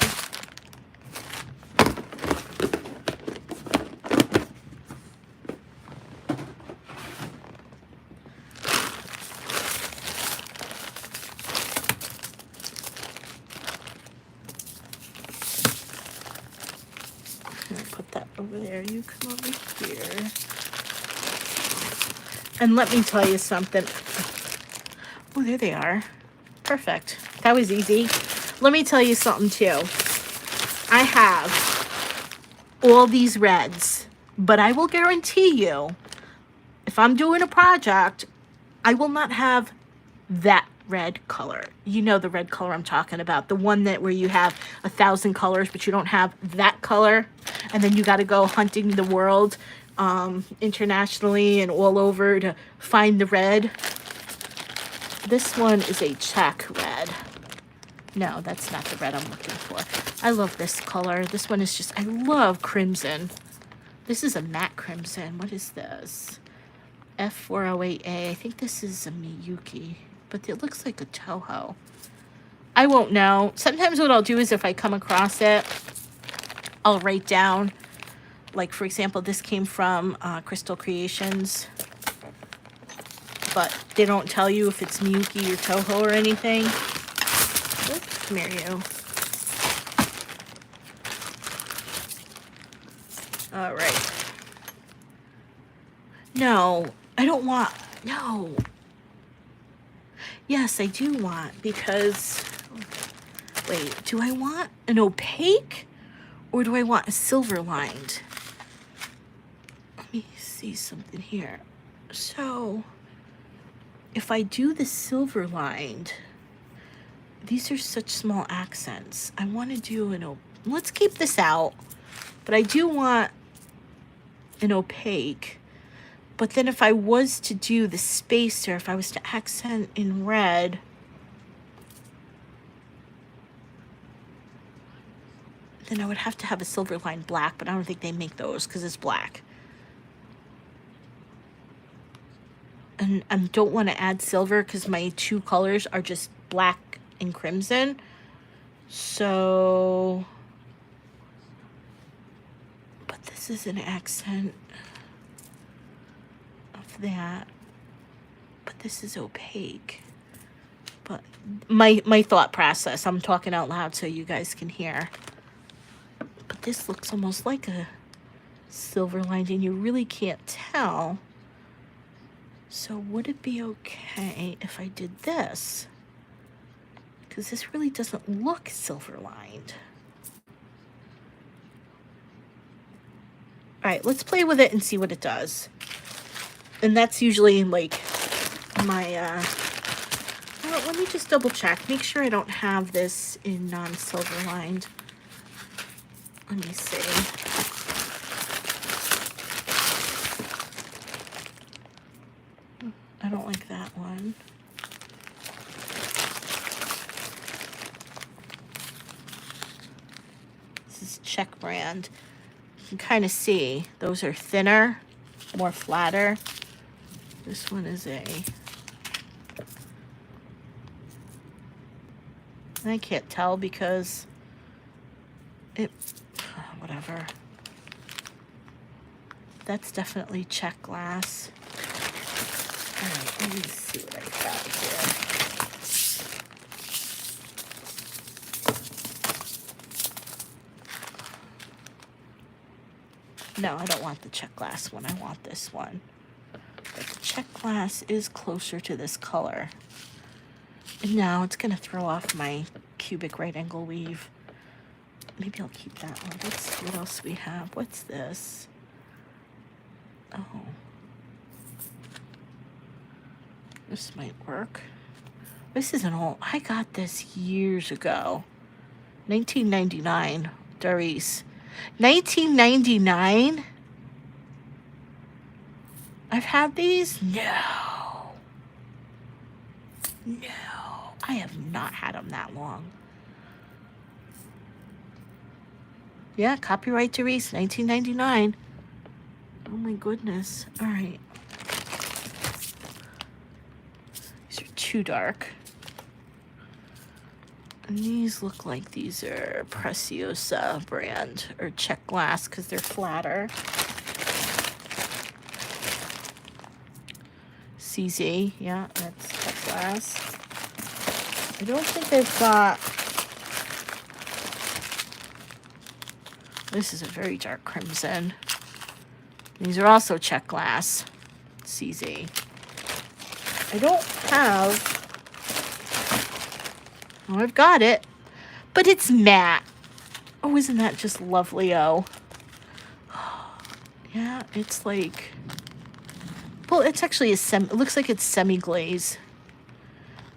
Put that over there. You come over here. And let me tell you something. Oh, there they are. Perfect. That was easy. Let me tell you something too. I have all these reds, but I will guarantee you, if I'm doing a project, I will not have that red color. You know the red color I'm talking about. The one that where you have 1,000 colors, but you don't have that color. And then you got to go hunting the world internationally and all over to find the red. This one is a check red. No, that's not the red I'm looking for. I love this color. This one is just, I love crimson. This is a matte crimson. What is this? F408A. I think this is a Miyuki, but it looks like a Toho. I won't know. Sometimes what I'll do is if I come across it, I'll write down, like for example, this came from Crystal Creations, but they don't tell you if it's Miyuki or Toho or anything. Oops, come here, you. All right. No, I don't want, no. Yes, I do want, because, wait, do I want an opaque or do I want a silver lined? Let me see something here. So, if I do the silver lined, these are such small accents. I want to do an, let's keep this out, but I do want an opaque. But then if I was to do the spacer, if I was to accent in red, then I would have to have a silver line black, but I don't think they make those because it's black. And I don't want to add silver because my two colors are just black and crimson. So, but this is an accent of that, but this is opaque. But my thought process, I'm talking out loud so you guys can hear. But this looks almost like a silver lined and you really can't tell. So would it be okay if I did this? Because this really doesn't look silver lined. All right, let's play with it and see what it does. And that's usually like my, well, let me just double check. Make sure I don't have this in non-silver lined. Let me see. I don't like that one. This is Czech brand. You can kind of see those are thinner, more flatter. This one is I can't tell because it, whatever. That's definitely Czech glass. All right, let me see what I got here. No, I don't want the Czech glass one. I want this one. But the Czech glass is closer to this color. And now it's going to throw off my cubic right angle weave. Maybe I'll keep that one. Let's see what else we have. What's this? Oh. This might work. This is an old, I got this years ago. 1999, Doris. 1999? I've had these? No. No. I have not had them that long. Yeah, copyright Doris, 1999. Oh my goodness. All right. These are too dark. And these look like these are Preciosa brand or Czech glass because they're flatter. CZ, yeah, that's Czech glass. I don't think they've got, this is a very dark crimson. These are also Czech glass, CZ. I don't have, oh, I've got it, but it's matte. Oh, isn't that just lovely? Oh, yeah, it's like, well, it's actually a it looks like it's semi-glaze.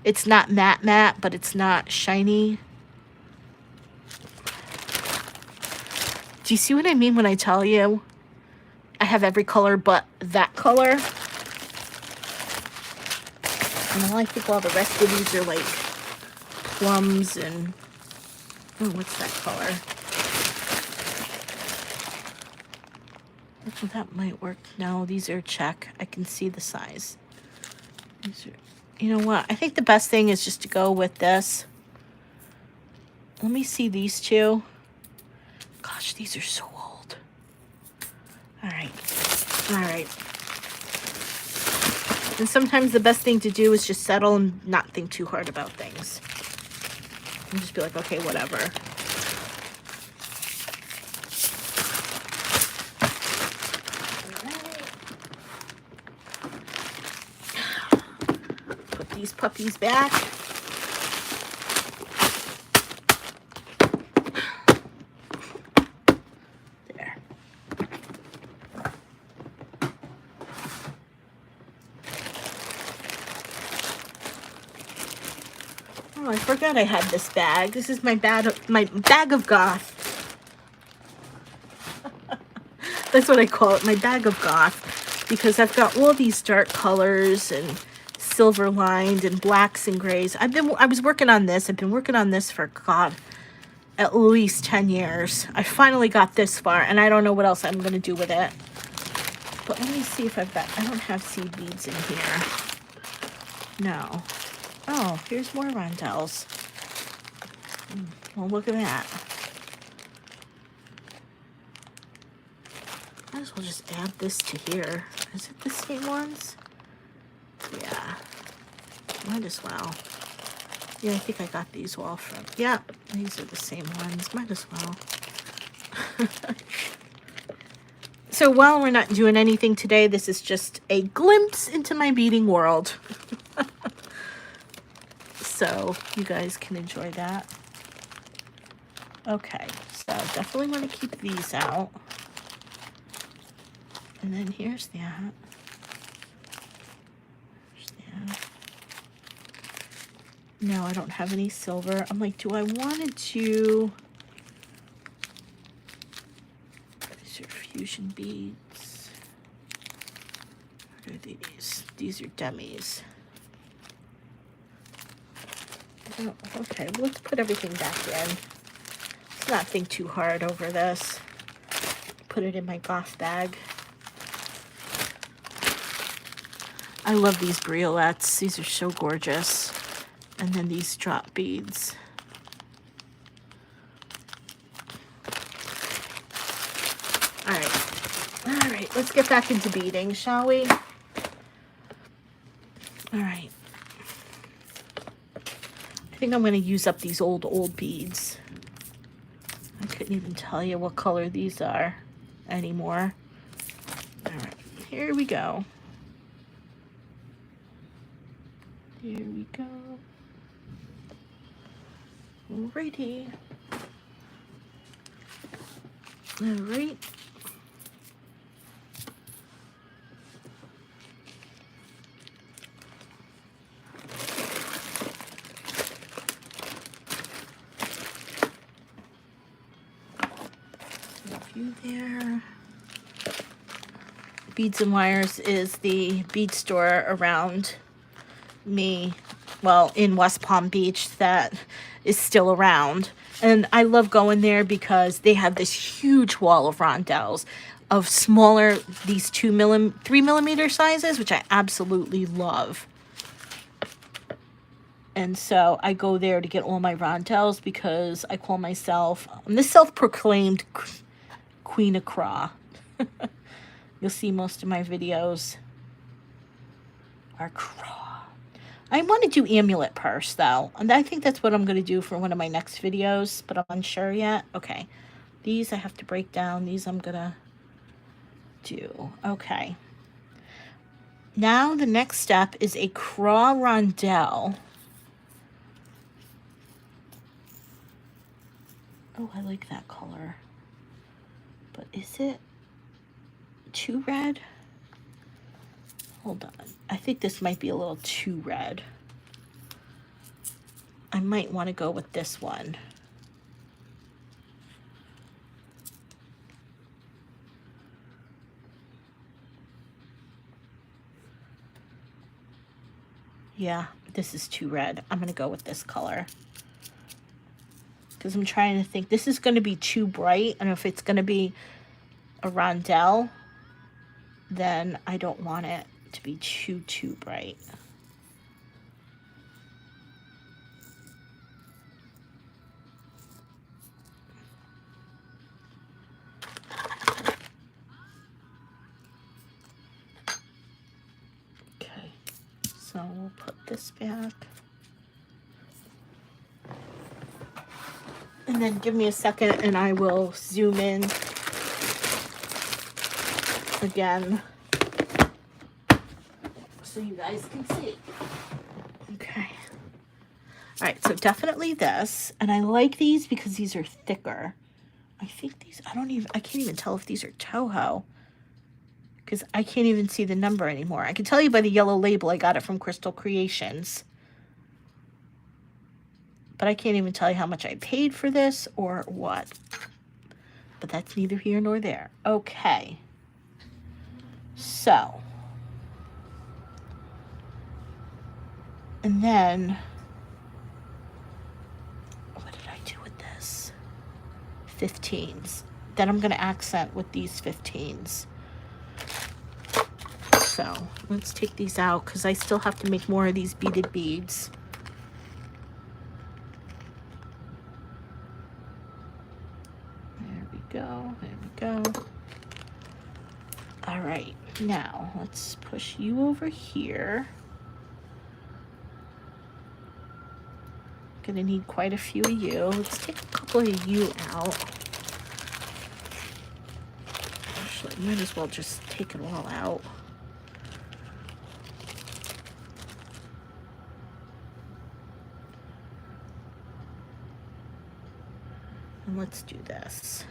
It's not matte, but it's not shiny. Do you see what I mean when I tell you I have every color but that color? And I think all the rest of these are like plums and, oh, what's that color? Oh, that might work. No, these are check. I can see the size. These are, you know what? I think the best thing is just to go with this. Let me see these two. Gosh, these are so old. All right. All right. And sometimes the best thing to do is just settle and not think too hard about things. And just be like, okay, whatever. Put these puppies back. There. Oh, I forgot I had this bag. This is my bag of goth. That's what I call it, my bag of goth, because I've got all these dark colors and silver lined and blacks and grays. I was working on this. I've been working on this for, God, at least 10 years. I finally got this far, and I don't know what else I'm going to do with it. But let me see if I've got, I don't have seed beads in here. No. Oh, here's more rondelles. Well, look at that. Might as well just add this to here. Is it the same ones? Yeah. Might as well. Yeah, I think I got these all from... Yeah, these are the same ones. Might as well. So while we're not doing anything today, this is just a glimpse into my beading world. So you guys can enjoy that. Okay, so definitely want to keep these out. And then here's that. No, I don't have any silver. I'm like, do I want to... These are fusion beads. What are these? These are dummies. Oh, okay, let's put everything back in. Let's not think too hard over this. Put it in my goth bag. I love these briolets. These are so gorgeous. And then these drop beads. All right, let's get back into beading, shall we? All right. I think I'm going to use up these old beads. I couldn't even tell you what color these are anymore. All right, here we go. Here we go. Alrighty. All right. There. Beads and Wires is the bead store around me, well, in West Palm Beach, that is still around. And I love going there because they have this huge wall of rondelles of smaller, these 3 millimeter sizes, which I absolutely love. And so I go there to get all my rondelles because I call myself, I'm the self-proclaimed Queen of Craw. You'll see most of my videos are craw. I want to do amulet purse though, and I think that's what I'm going to do for one of my next videos, but I'm unsure yet. Okay, these I have to break down. These I'm gonna do. Okay, now the next step is a craw rondelle. Oh, I like that color. But is it too red? Hold on. I think this might be a little too red. I might want to go with this one. Yeah, this is too red. I'm gonna go with this color. Because I'm trying to think, this is gonna be too bright, and if it's gonna be a rondelle, then I don't want it to be too bright. Okay, so we'll put this back. And then give me a second and I will zoom in again so you guys can see. Okay. All right, so definitely this. And I like these because these are thicker. I think these, I can't even tell if these are Toho, because I can't even see the number anymore. I can tell you by the yellow label I got it from Crystal Creations. But I can't even tell you how much I paid for this or what. But that's neither here nor there. Okay. So. And then, what did I do with this? 15s. Then I'm going to accent with these 15s. So let's take these out because I still have to make more of these beaded beads. There we go. There we go. All right. Now let's push you over here. Gonna need quite a few of you. Let's take a couple of you out. Actually, might as well just take it all out. And let's do this.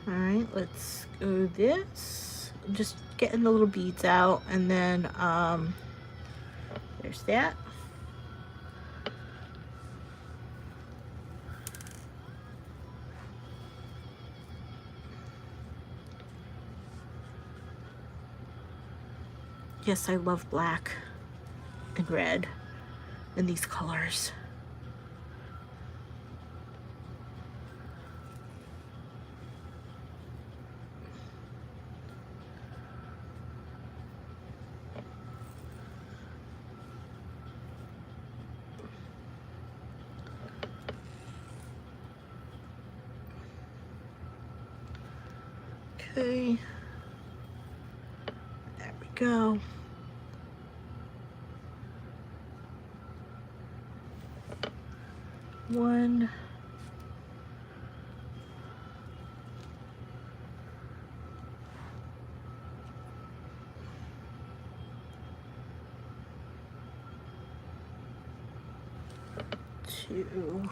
All right, let's go this. I'm just getting the little beads out, and then there's that. Yes, I love black and red and these colors. Okay, there we go. One. Two.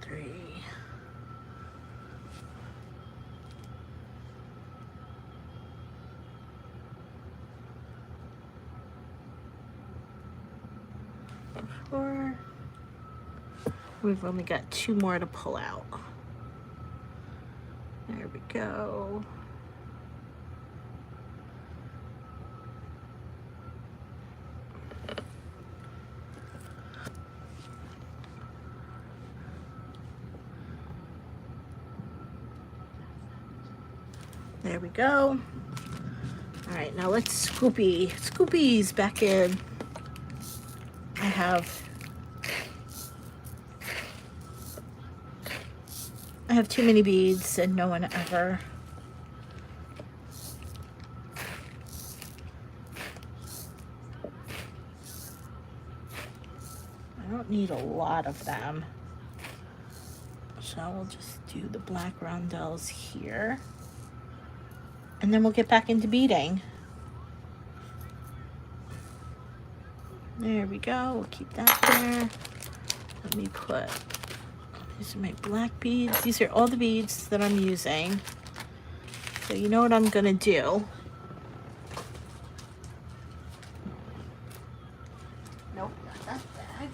Three. 4. We've only got 2 more to pull out. There we go. go. All right, now let's scoopies back in. I have too many beads and no one ever. I don't need a lot of them. So we'll just do the black rondelles here. And then we'll get back into beading. There we go, we'll keep that there. Let me put, these are my black beads. These are all the beads that I'm using. So you know what I'm gonna do. Nope, not that bag.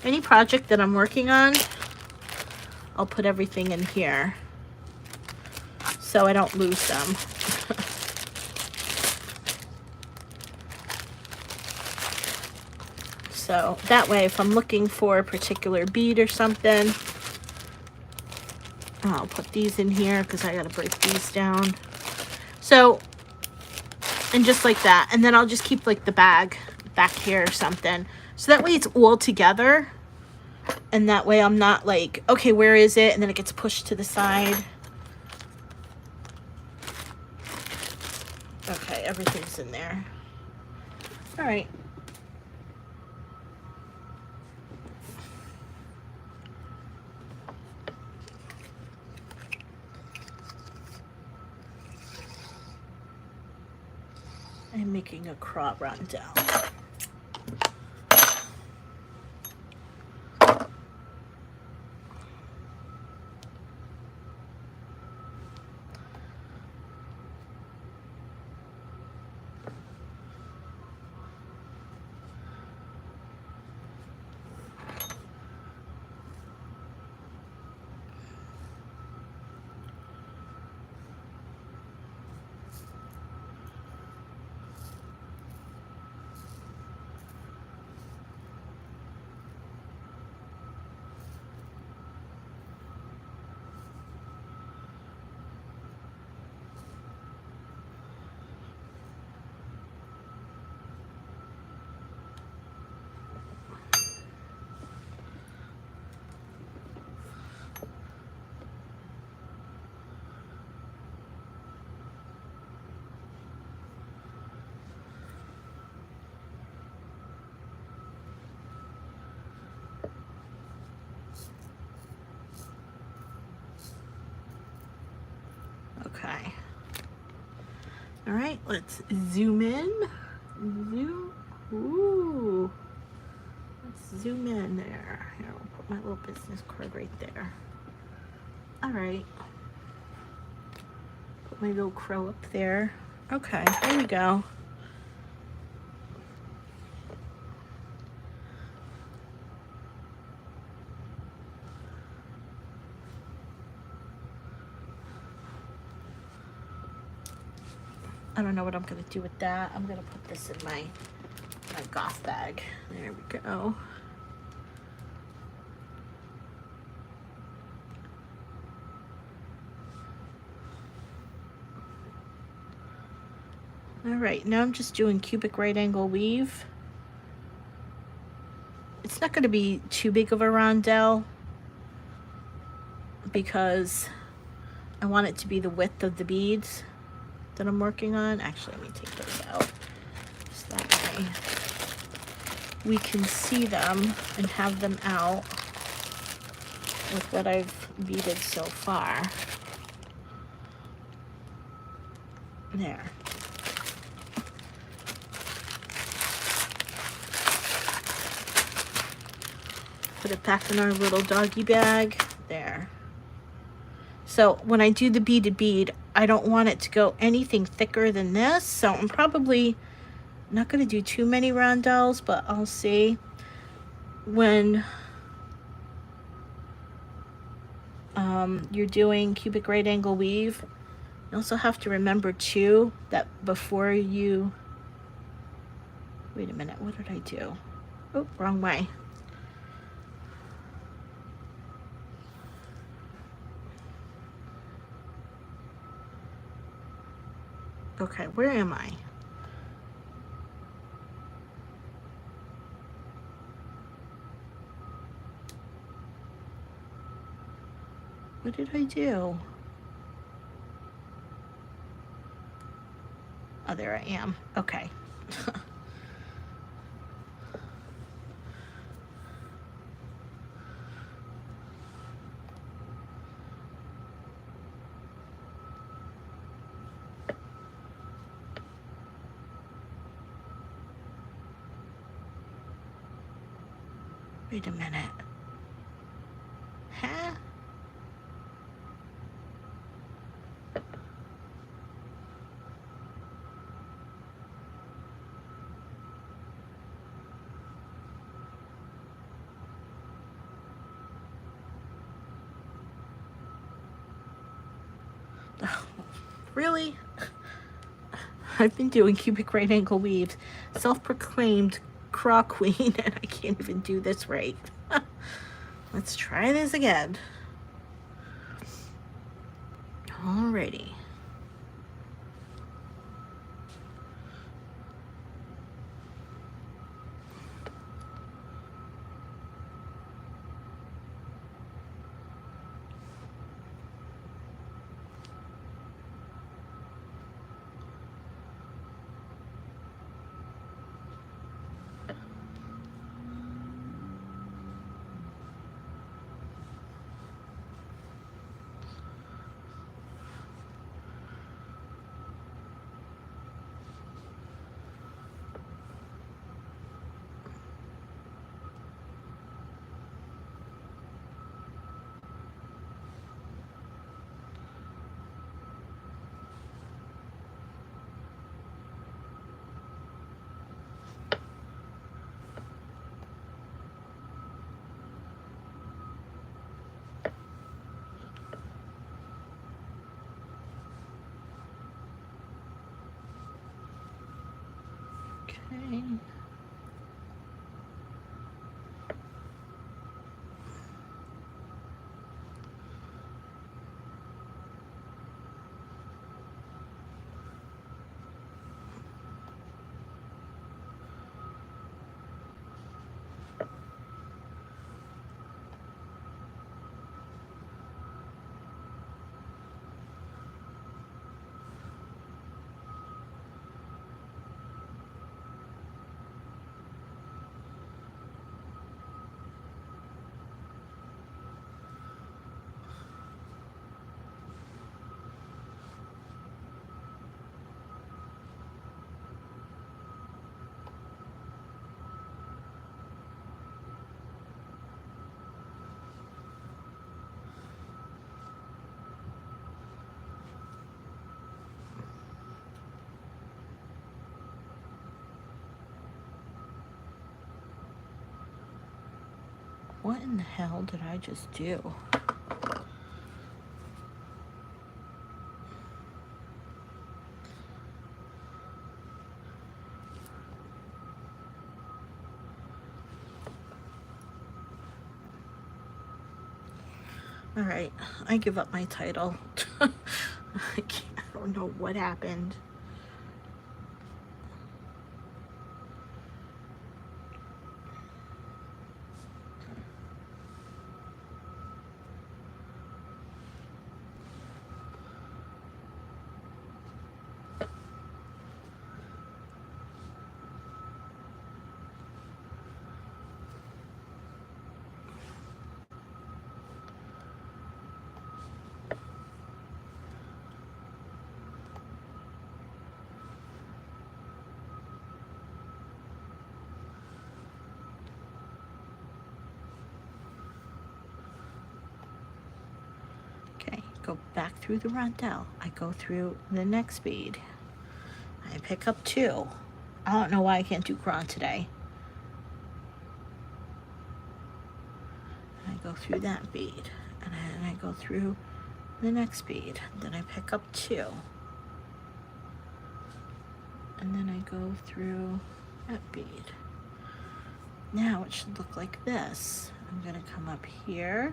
Any project that I'm working on, I'll put everything in here so I don't lose them. So that way, if I'm looking for a particular bead or something, I'll put these in here because I gotta break these down. So, and just like that, and then I'll just keep like the bag back here or something. So that way it's all together, and that way I'm not like, okay, where is it? And then it gets pushed to the side. Okay, everything's in there. All right. I'm making a crop rondelle. Okay. All right, let's zoom in. Zoom. Ooh. Let's zoom in there. Here, I'll put my little business card right there. All right. Put my little crow up there. Okay, there we go. I don't know what I'm gonna do with that. I'm gonna put this in my goth bag. There we go. All right, now I'm just doing cubic right angle weave. It's not gonna be too big of a rondelle because I want it to be the width of the beads that I'm working on. Actually, let me take those out. So that way we can see them and have them out with what I've beaded so far. There. Put it back in our little doggy bag. There. So when I do the beaded bead, I don't want it to go anything thicker than this. So I'm probably not going to do too many rondelles, but I'll see. When you're doing cubic right angle weave, you also have to remember too that before you, wait a minute, what did I do? Oh, wrong way. Okay, where am I? What did I do? Oh, there I am. Okay. Wait a minute. Huh? Really? I've been doing cubic right angle weaves, self-proclaimed craw queen, and I can't even do this right. Let's try this again. Alrighty. Okay. What in the hell did I just do? All right, I give up my title. I don't know what happened. Okay, go back through the rondelle. I go through the next bead. I pick up 2. I don't know why I can't do craw today. I go through that bead, and then I go through the next bead. Then I pick up 2. And then I go through that bead. Now it should look like this. I'm gonna come up here,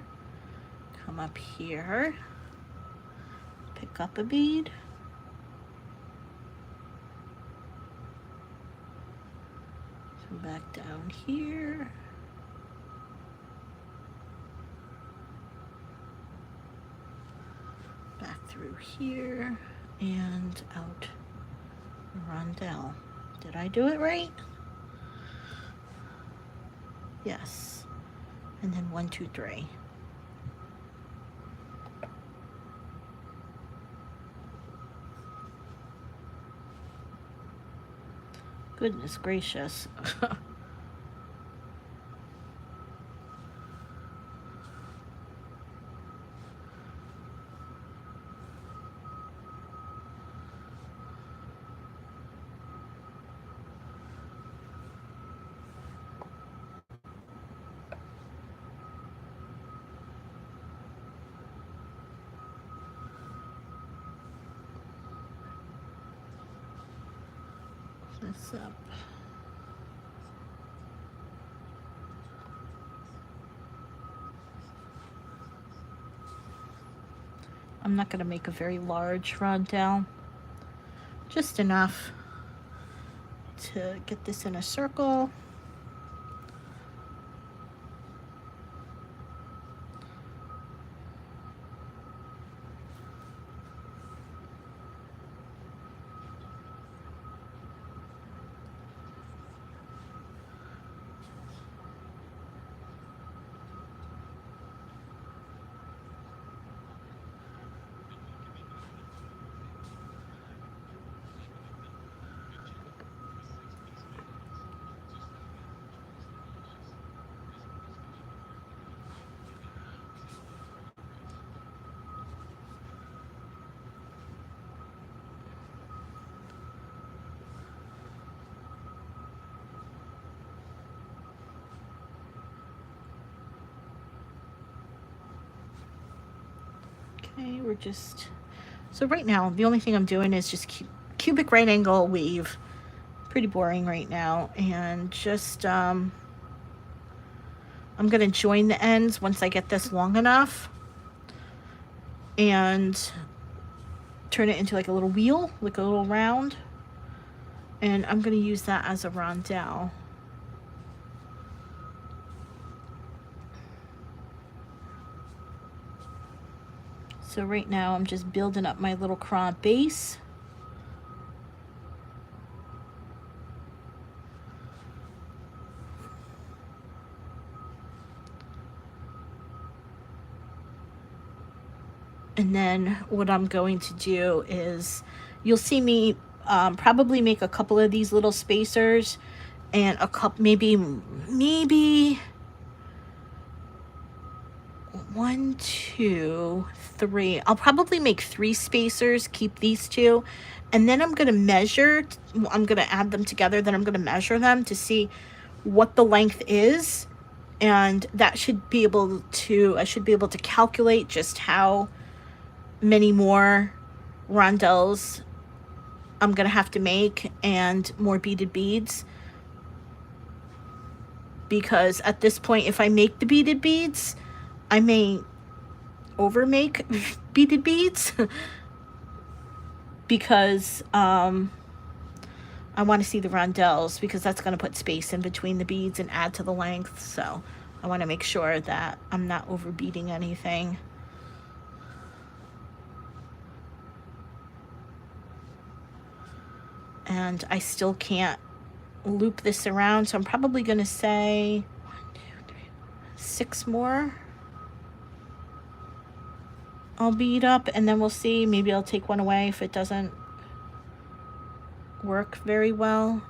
pick up a bead, back down here. Back through here and out rondelle. Did I do it right? Yes. And then 1, 2, 3. Goodness gracious. This up. I'm not going to make a very large rondelle, just enough to get this in a circle. Okay, we're just, so right now, the only thing I'm doing is just cubic right angle weave. Pretty boring right now. And just, I'm going to join the ends once I get this long enough. And turn it into like a little wheel, like a little round. And I'm going to use that as a rondelle. So right now I'm just building up my little craw base. And then what I'm going to do is, you'll see me probably make a couple of these little spacers and a couple, maybe 1, 2, 3. I'll probably make 3 spacers, keep these 2, and then I'm going to measure. I'm going to add them together, then I'm going to measure them to see what the length is, and that should be able to, I should be able to calculate just how many more rondelles I'm going to have to make and more beaded beads. Because at this point, if I make the beaded beads, I may overmake beaded beads because I want to see the rondelles, because that's going to put space in between the beads and add to the length. So I want to make sure that I'm not over beading anything. And I still can't loop this around, so I'm probably going to say 1, 2, 3, 6 more. I'll bead up, and then we'll see. Maybe I'll take one away if it doesn't work very well.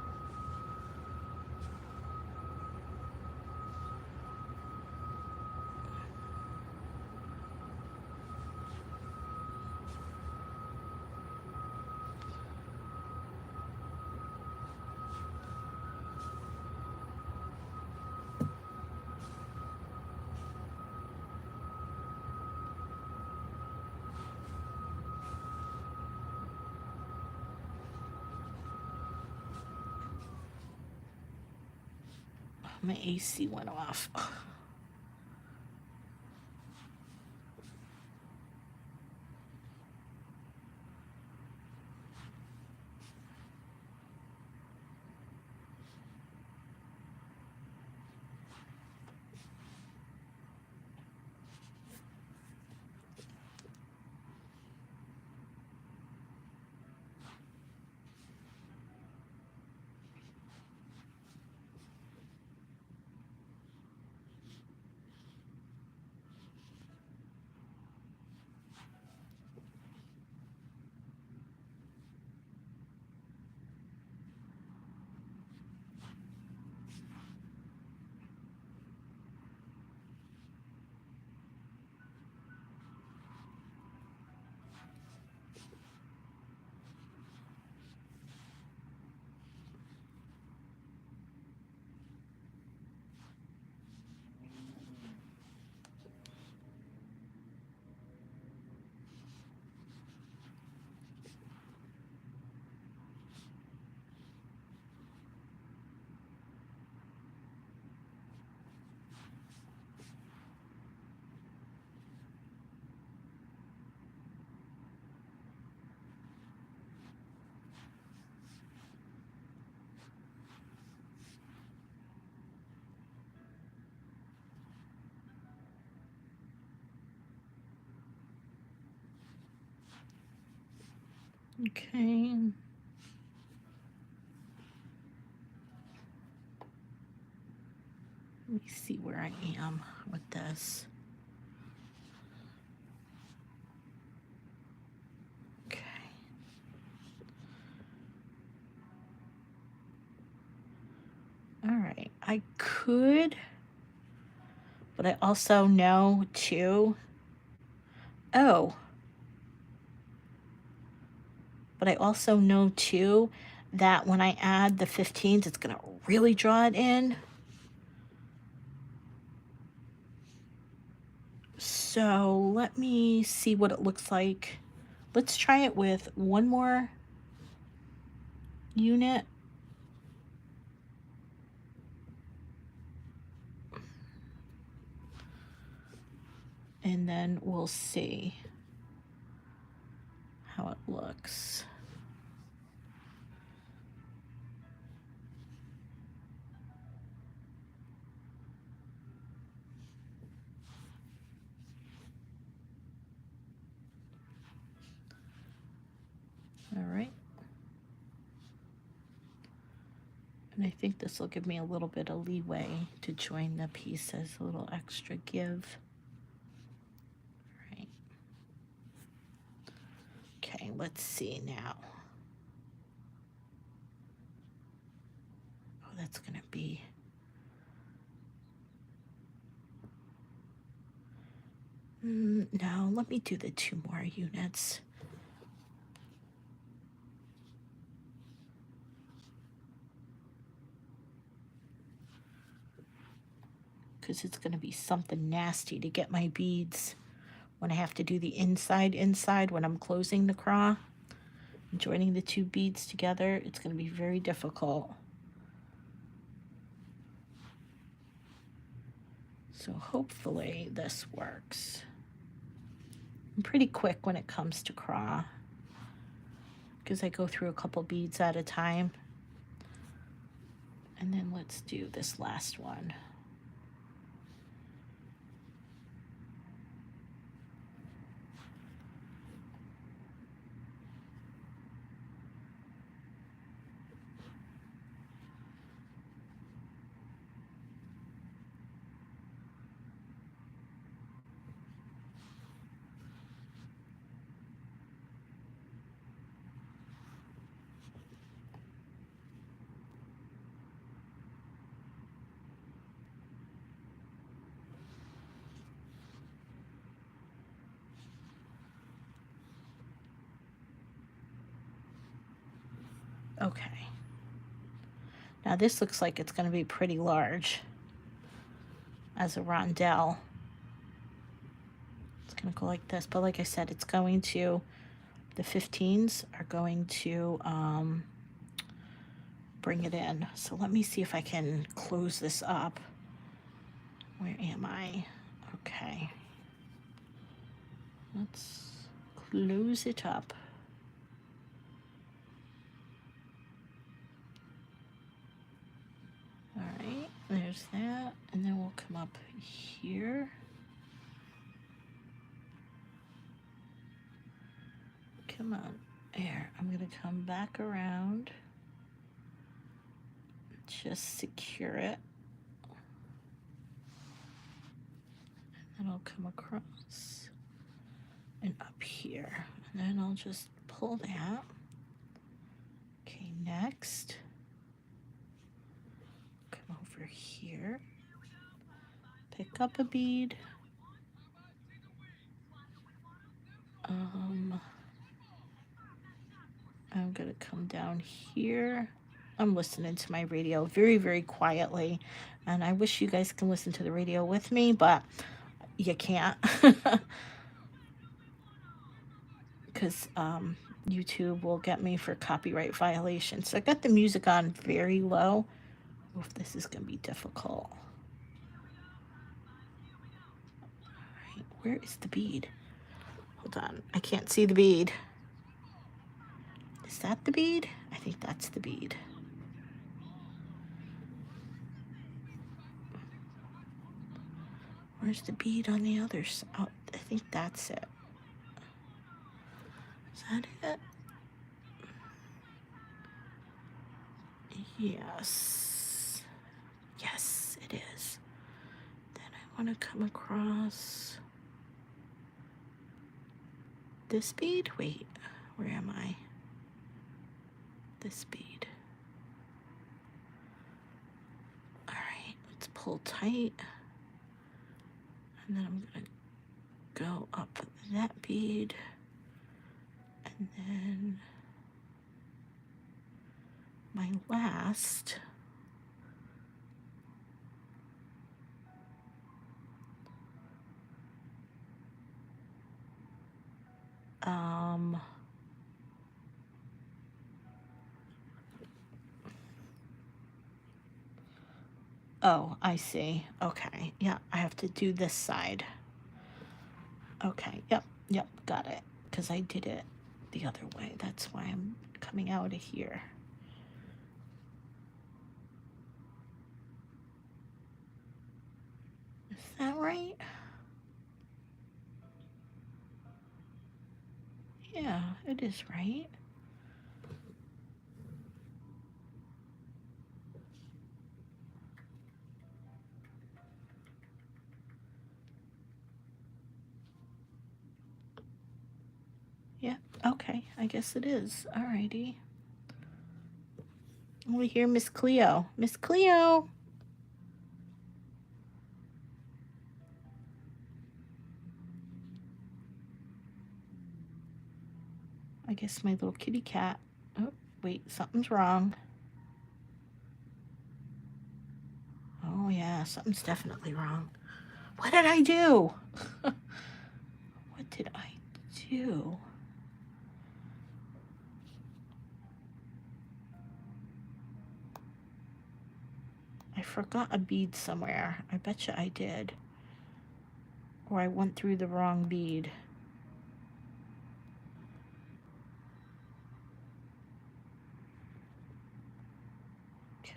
My AC went off. Okay. Let me see where I am with this. Okay. All right. I could, but I also know too. Oh. But I also know too that when I add the 15s, it's going to really draw it in. So let me see what it looks like. Let's try it with one more unit. And then we'll see how it looks. All right. And I think this will give me a little bit of leeway to join the pieces, a little extra give. Right. Okay, let's see now. Oh, that's going to be... no, let me do the 2 more units. Because it's going to be something nasty to get my beads when I have to do the inside when I'm closing the craw and joining the 2 beads together. It's going to be very difficult. So hopefully this works. I'm pretty quick when it comes to craw because I go through a couple beads at a time. And then let's do this last one. Okay. Now this looks like it's going to be pretty large as a rondelle. It's going to go like this, but like I said, it's going to, the 15s are going to bring it in. So let me see if I can close this up. Where am I? Okay. Let's close it up. All right, there's that. And then we'll come up here. Come on, there. I'm gonna come back around. Just secure it. And then I'll come across and up here. And then I'll just pull that. Okay, next. Come over here. Pick up a bead. I'm gonna come down here. I'm listening to my radio very, very quietly. And I wish you guys can listen to the radio with me, but you can't. Because YouTube will get me for copyright violations. So I got the music on very low. Oh, if this is going to be difficult. All right, where is the bead? Hold on, I can't see the bead. Is that the bead? I think that's the bead. Where's the bead on the other side? Oh, I think that's it. Is that it? Yes. Yes, it is. Then I want to come across this bead. Wait, where am I? This bead. All right, let's pull tight. And then I'm going to go up that bead. And then my last oh, I see. Okay. Yeah, I have to do this side. Okay. Yep, got it. Because I did it the other way. That's why I'm coming out of here. Is that right? Yeah, it is right. Yeah, okay. I guess it is. Alrighty. We hear Miss Cleo. Miss Cleo. I guess my little kitty cat. Oh, wait, something's wrong. Oh, yeah, something's definitely wrong. What did I do? What did I do? I forgot a bead somewhere. I bet you I did. Or I went through the wrong bead. Okay.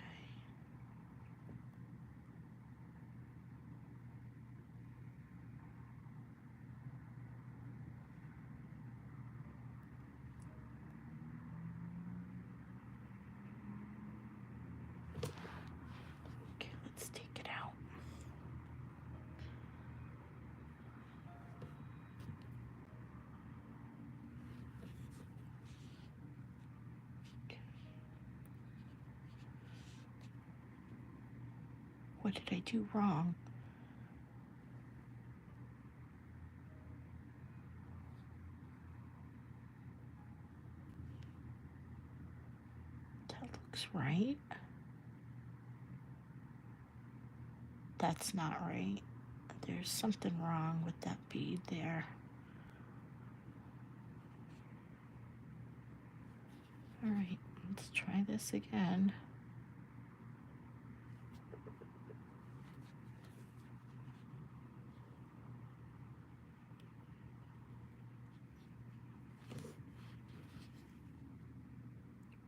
Okay, let's take it out. Okay. What did I do wrong? That looks right. That's not right. There's something wrong with that bead there. All right, let's try this again.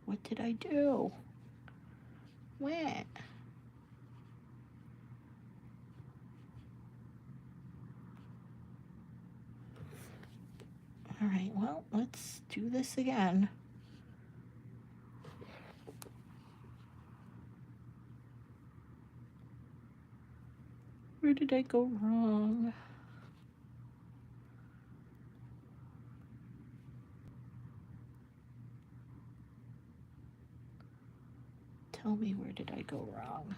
What did I do? What? All right, well, let's do this again. Where did I go wrong? Tell me, where did I go wrong?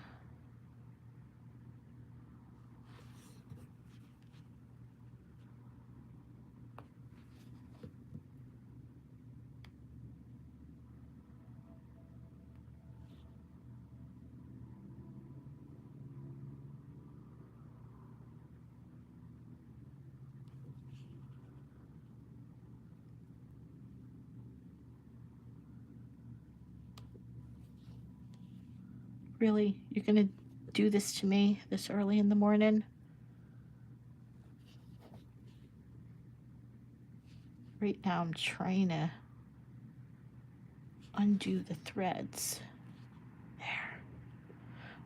Really? You're gonna do this to me this early in the morning? Right now I'm trying to undo the threads. There.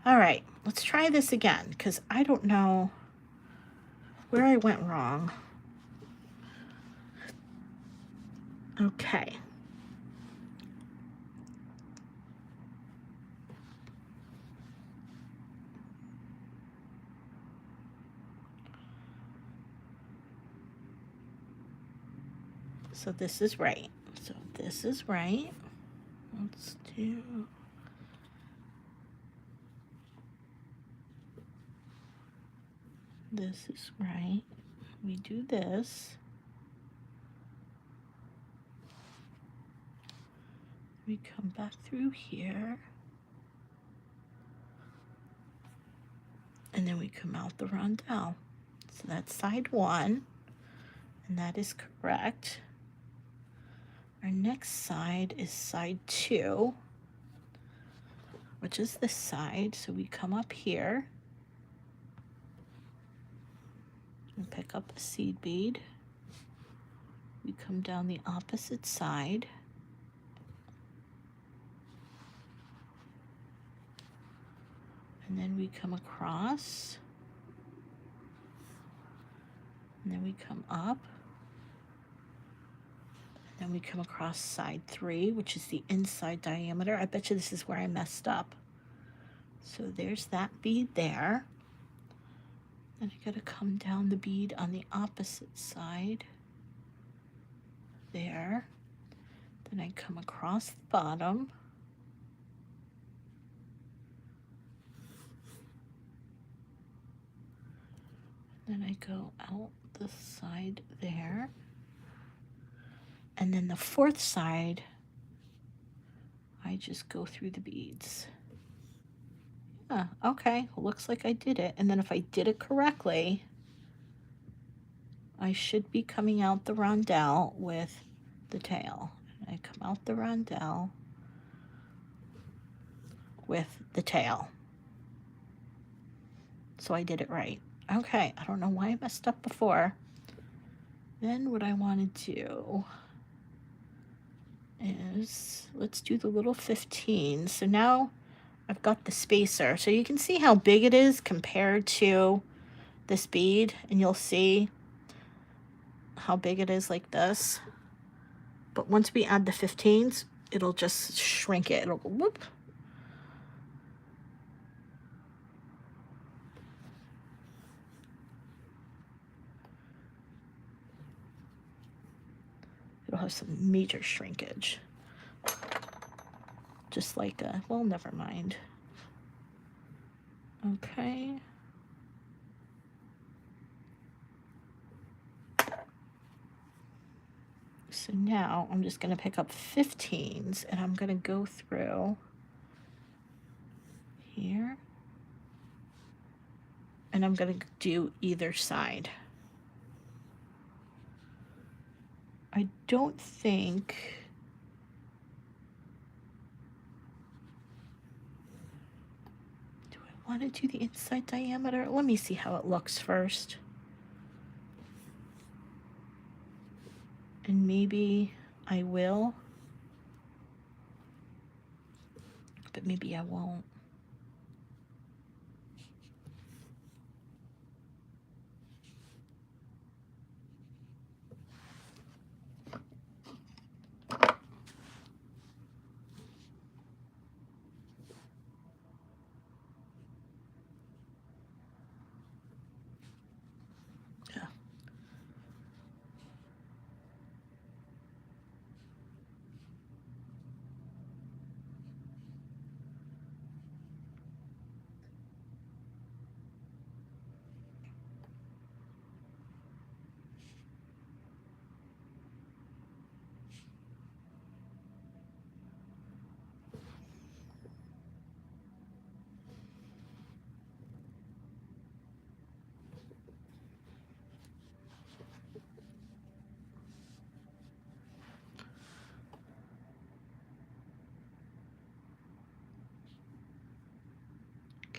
All right, let's try this again, because I don't know where I went wrong. Okay. So this is right. So this is right. Let's do... This is right. We do this. We come back through here. And then we come out the rondelle. So that's side 1, and that is correct. Our next side is side 2, which is this side. So we come up here and pick up a seed bead. We come down the opposite side. And then we come across. And then we come up. And then we come across side 3, which is the inside diameter. I bet you this is where I messed up. So there's that bead there. Then I gotta come down the bead on the opposite side. There. Then I come across the bottom. Then I go out the side there. And then the 4th side, I just go through the beads. Yeah, okay, well, looks like I did it. And then if I did it correctly, I should be coming out the rondelle with the tail. I come out the rondelle with the tail. So I did it right. Okay, I don't know why I messed up before. Then what I want to do is, let's do the little 15. So now I've got the spacer. So you can see how big it is compared to this bead, and you'll see how big it is like this. But once we add the 15s, it'll just shrink it. It'll go whoop. It'll have some major shrinkage. Just like a, well, never mind. Okay. So now I'm just going to pick up 15s and I'm going to go through here. And I'm going to do either side. I don't think... Do I want to do the inside diameter? Let me see how it looks first. And maybe I will. But maybe I won't.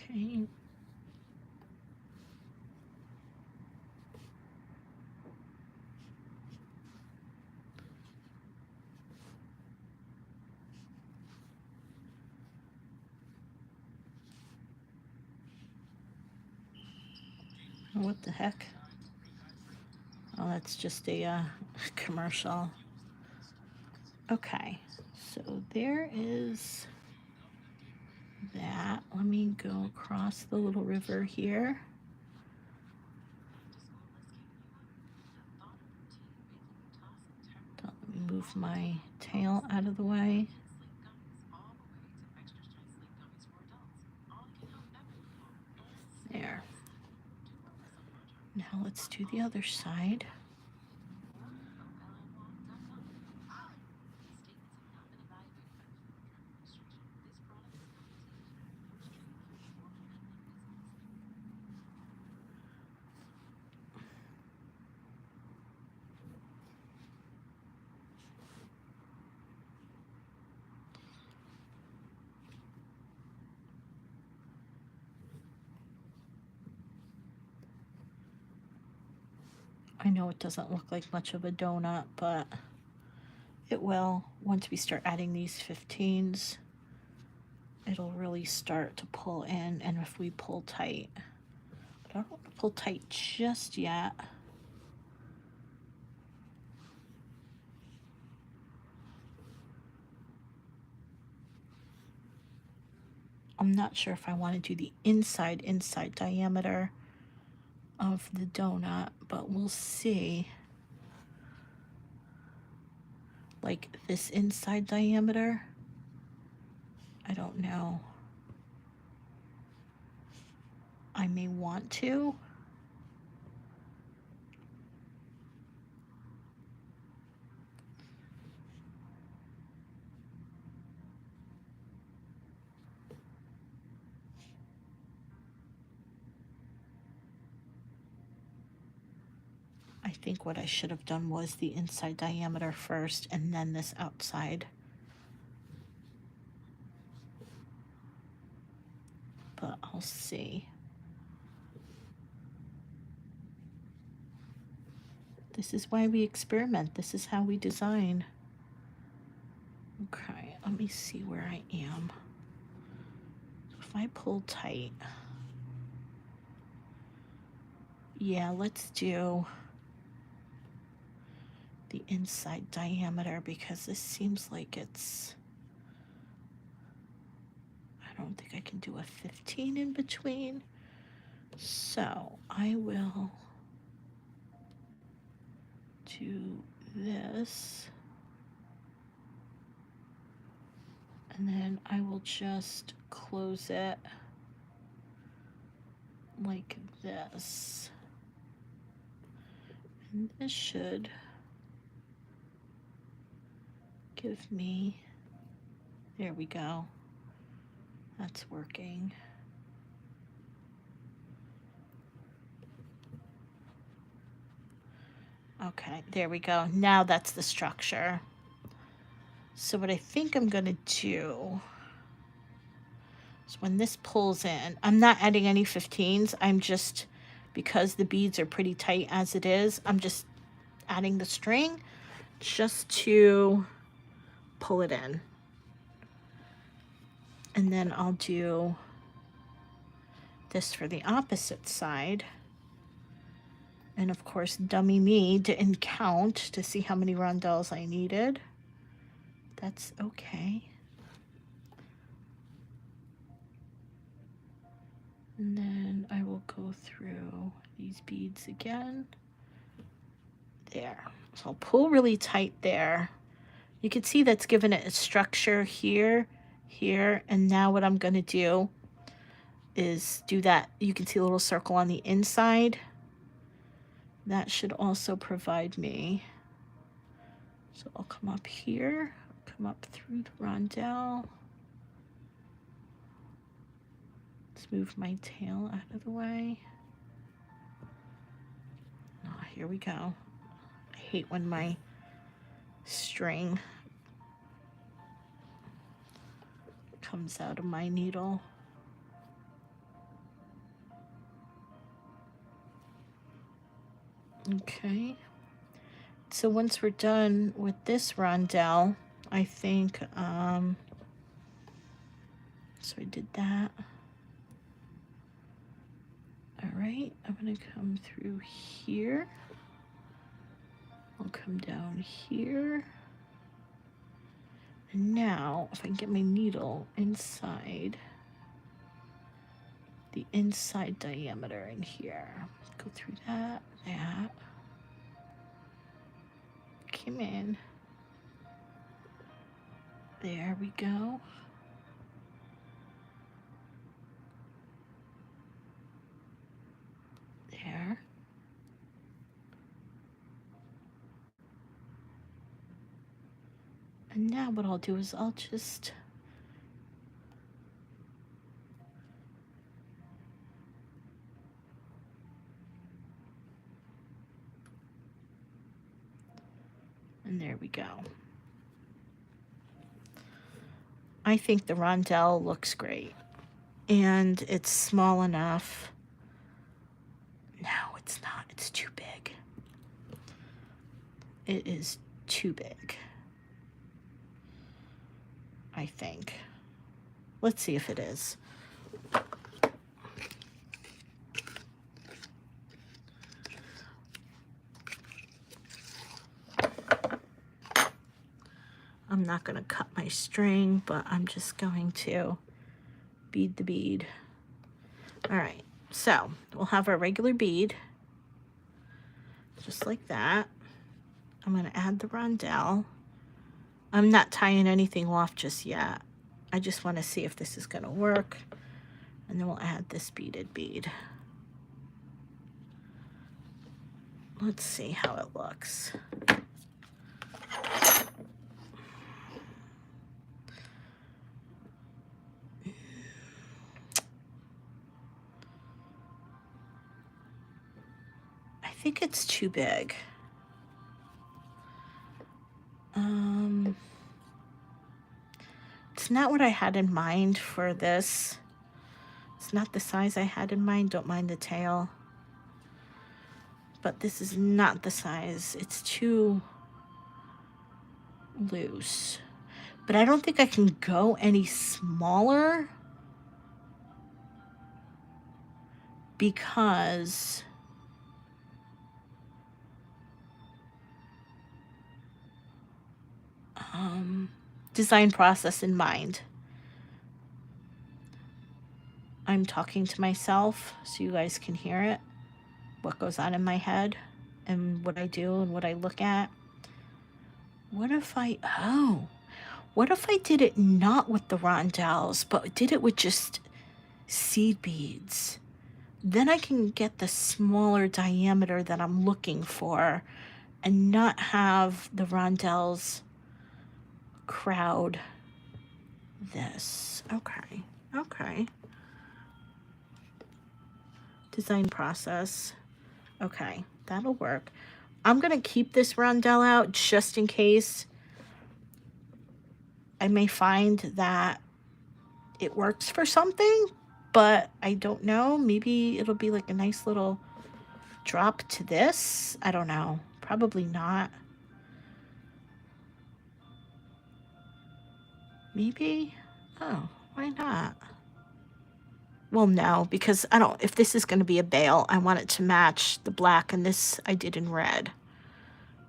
Okay. What the heck? Oh, that's just a commercial. Okay, so there is that. Let me go across the little river here. Down move my tail out of the way. There. Now let's do the other side. I know it doesn't look like much of a donut, but it will. Once we start adding these 15s, it'll really start to pull in, and if we pull tight, but I don't want to pull tight just yet. I'm not sure if I want to do the inside diameter of the donut, but we'll see. Like this inside diameter, I don't know. I may want to. I think what I should have done was the inside diameter first and then this outside. But I'll see. This is why we experiment. This is how we design. Okay, let me see where I am. If I pull tight, yeah, let's do the inside diameter because this seems like it's, I don't think I can do a 15 in between. So I will do this. And then I will just close it like this. And this should give me, there we go. That's working. Okay, there we go. Now that's the structure. So what I think I'm gonna do is when this pulls in, I'm not adding any 15s. I'm just, because the beads are pretty tight as it is, I'm just adding the string just to pull it in. And then I'll do this for the opposite side. And of course, dummy me didn't count to see how many rondelles I needed. That's okay. And then I will go through these beads again. There. So I'll pull really tight there. You can see that's given it a structure here, here, and now what I'm going to do is do that. You can see a little circle on the inside. That should also provide me. So I'll come up here, come up through the rondelle. Let's move my tail out of the way. Oh, here we go. I hate when my string comes out of my needle. Okay. So once we're done with this rondelle, I think, so I did that. All right, I'm gonna come through here. I'll come down here. And now, if I can get my needle inside, the inside diameter in here. Go through that, that. Come in. There we go. There. And now what I'll do is I'll just and there we go. I think the rondelle looks great. And it's small enough. No, it's not. It's too big. It is too big, I think. Let's see if it is. I'm not going to cut my string, but I'm just going to bead the bead. All right, so we'll have our regular bead, just like that. I'm going to add the rondelle. I'm not tying anything off just yet. I just want to see if this is going to work. And then we'll add this beaded bead. Let's see how it looks. I think it's too big. It's not what I had in mind for this. It's not the size I had in mind. Don't mind the tail. But this is not the size. It's too loose. But I don't think I can go any smaller because design process in mind. I'm talking to myself so you guys can hear it, what goes on in my head and what I do and what I look at. What if I did it not with the rondelles, but did it with just seed beads? Then I can get the smaller diameter that I'm looking for and not have the rondelles crowd this. Okay. Design process. Okay, that'll work. I'm going to keep this rondelle out just in case. I may find that it works for something, but I don't know. Maybe it'll be like a nice little drop to this. I don't know. Probably not. Maybe. Oh, why not? Well, no, because if this is going to be a bail, I want it to match the black, and this I did in red.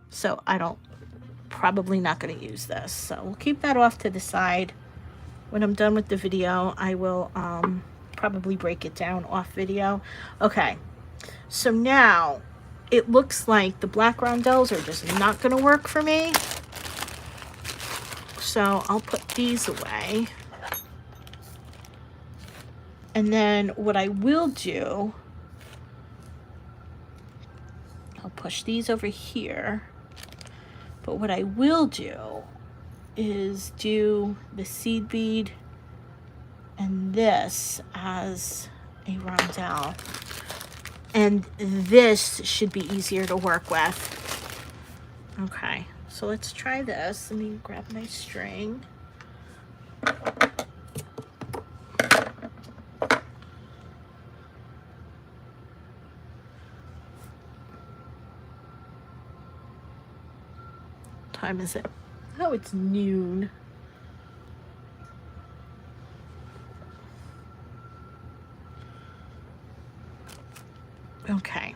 So probably not going to use this. So we'll keep that off to the side. When I'm done with the video, I will probably break it down off video. Okay, so now it looks like the black rondelles are just not going to work for me. So I'll put these away. And then what I will do, I'll push these over here. But what I will do is do the seed bead and this as a rondelle. And this should be easier to work with. Okay, so let's try this. Let me grab my string. Time is it? Oh, it's noon. Okay.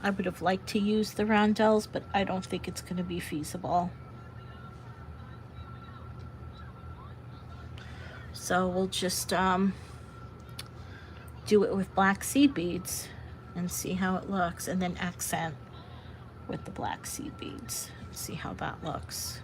I would have liked to use the rondelles, but I don't think it's going to be feasible. So we'll just do it with black seed beads and see how it looks, and then accent with the black seed beads. See how that looks.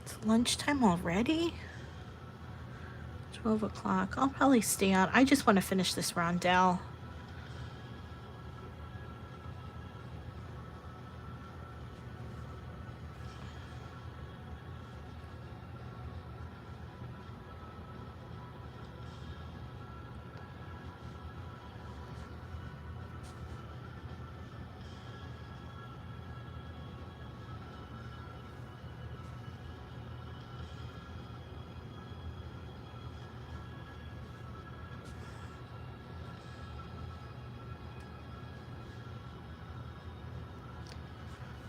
It's lunchtime already? 12 o'clock. I'll probably stay on. I just want to finish this rondelle.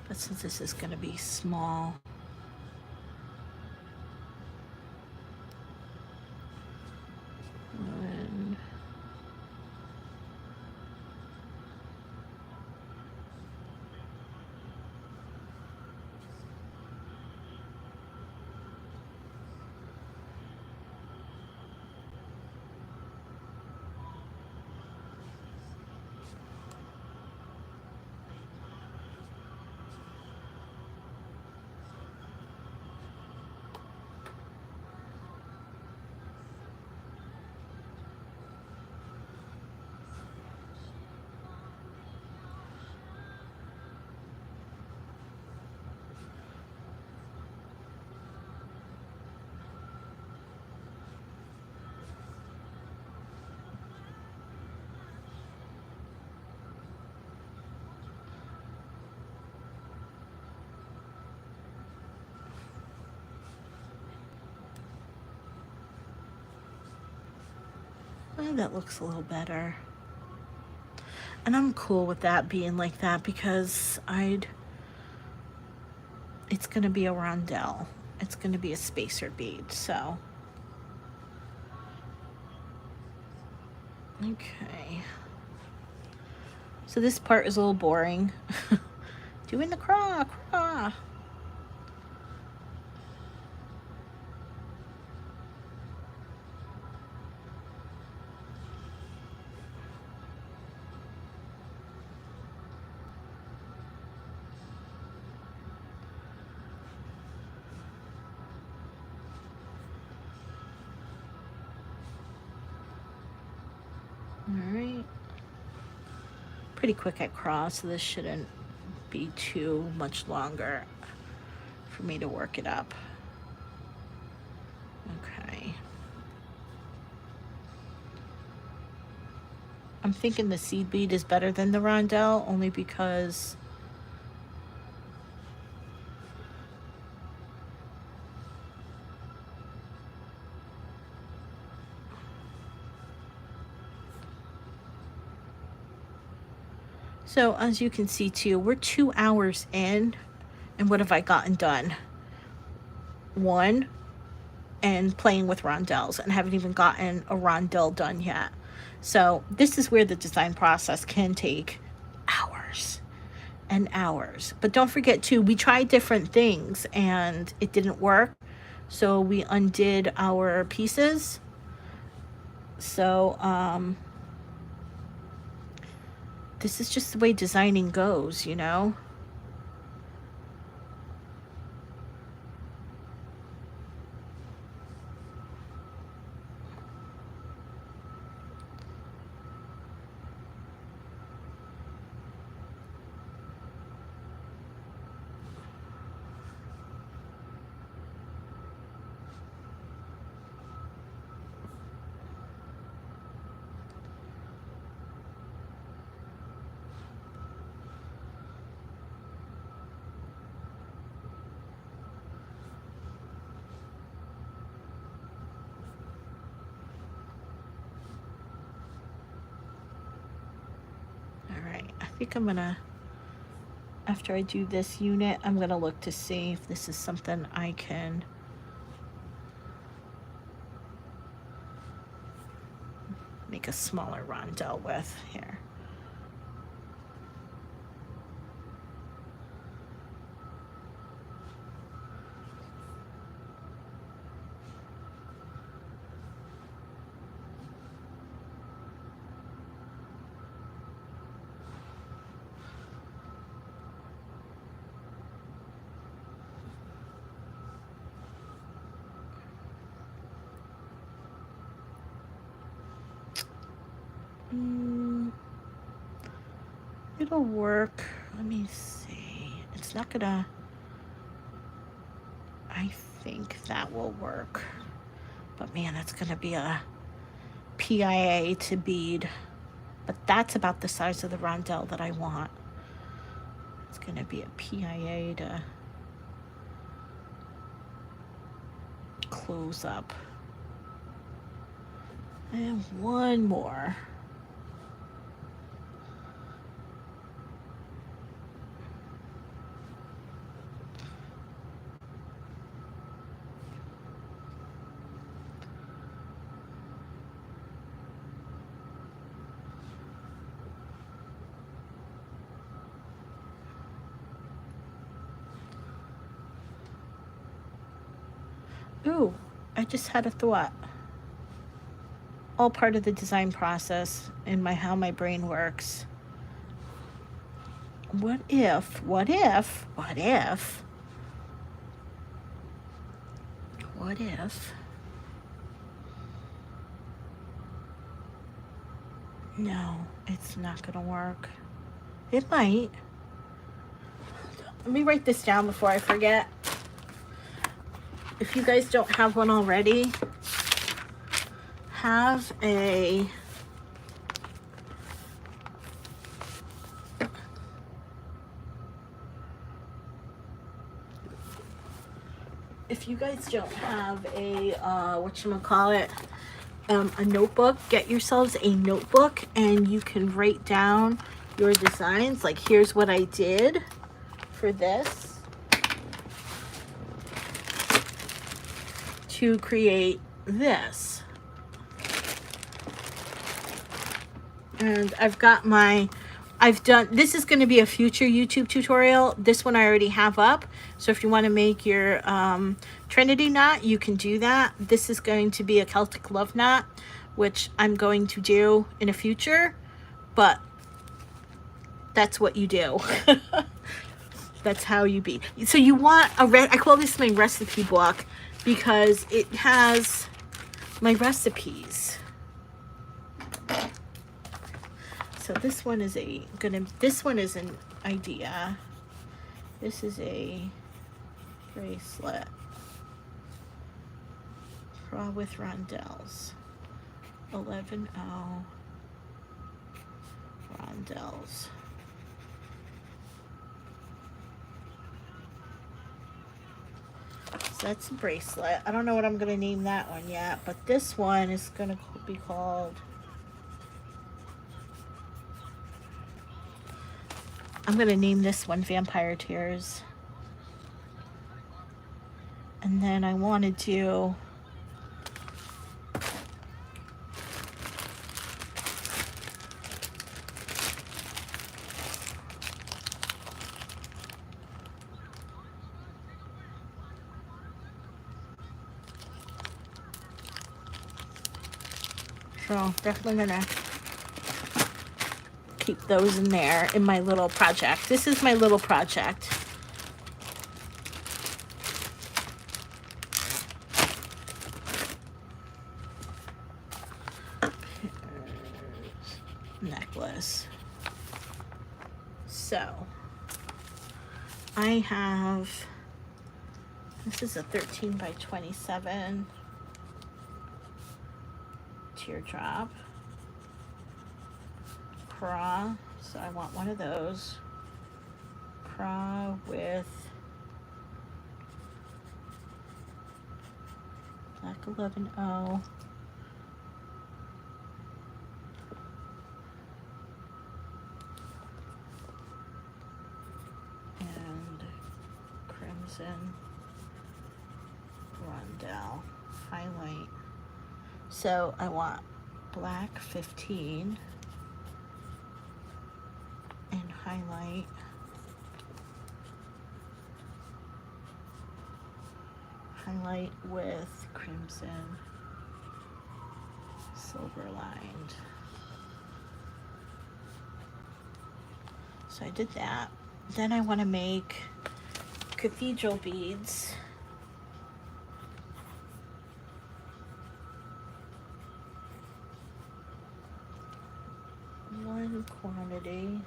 But since this is going to be small, and that looks a little better. And I'm cool with that being like that because it's going to be a rondelle. It's going to be a spacer bead, so. Okay. So this part is a little boring. Doing the craw. Alright. Pretty quick at cross, so this shouldn't be too much longer for me to work it up. Okay. I'm thinking the seed bead is better than the rondelle, only because so as you can see too, we're 2 hours in, and what have I gotten done? 1, and playing with rondelles, and haven't even gotten a rondelle done yet. So this is where the design process can take hours and hours. But don't forget too, we tried different things and it didn't work. So we undid our pieces. So this is just the way designing goes, you know? I think I'm gonna, after I do this unit, I'm gonna look to see if this is something I can make a smaller rondelle with here. It'll work. Let me see. It's not gonna, I think that will work. But man, that's gonna be a PIA to bead. But that's about the size of the rondelle that I want. It's gonna be a PIA to close up. And one more. Ooh, I just had a thought. All part of the design process and how my brain works. What if no, it's not gonna work. It might. Let me write this down before I forget. If you guys don't have one already, have a if you guys don't have a whatchamacallit, a notebook, get yourselves a notebook and you can write down your designs. Like, here's what I did for this to create this. And this is going to be a future YouTube tutorial. This one I already have up. So if you want to make your Trinity knot, you can do that. This is going to be a Celtic love knot, which I'm going to do in a future, but that's what you do. That's how you bead. So you want I call this my recipe book because it has my recipes. So this one is this one is an idea. This is a bracelet with rondelles. 11 rondelles. So that's a bracelet. I don't know what I'm going to name that one yet, but this one is going to be called, I'm going to name this one Vampire Tears. And then I want to do so definitely gonna keep those in there in my little project. This is my little project. Necklace. So I have, this is a 13 by 27 teardrop craw, so I want one of those craw with black 11O, and crimson rondelle highlight. So I want black 15 and highlight with crimson silver lined. So I did that. Then I want to make cathedral beads. One quantity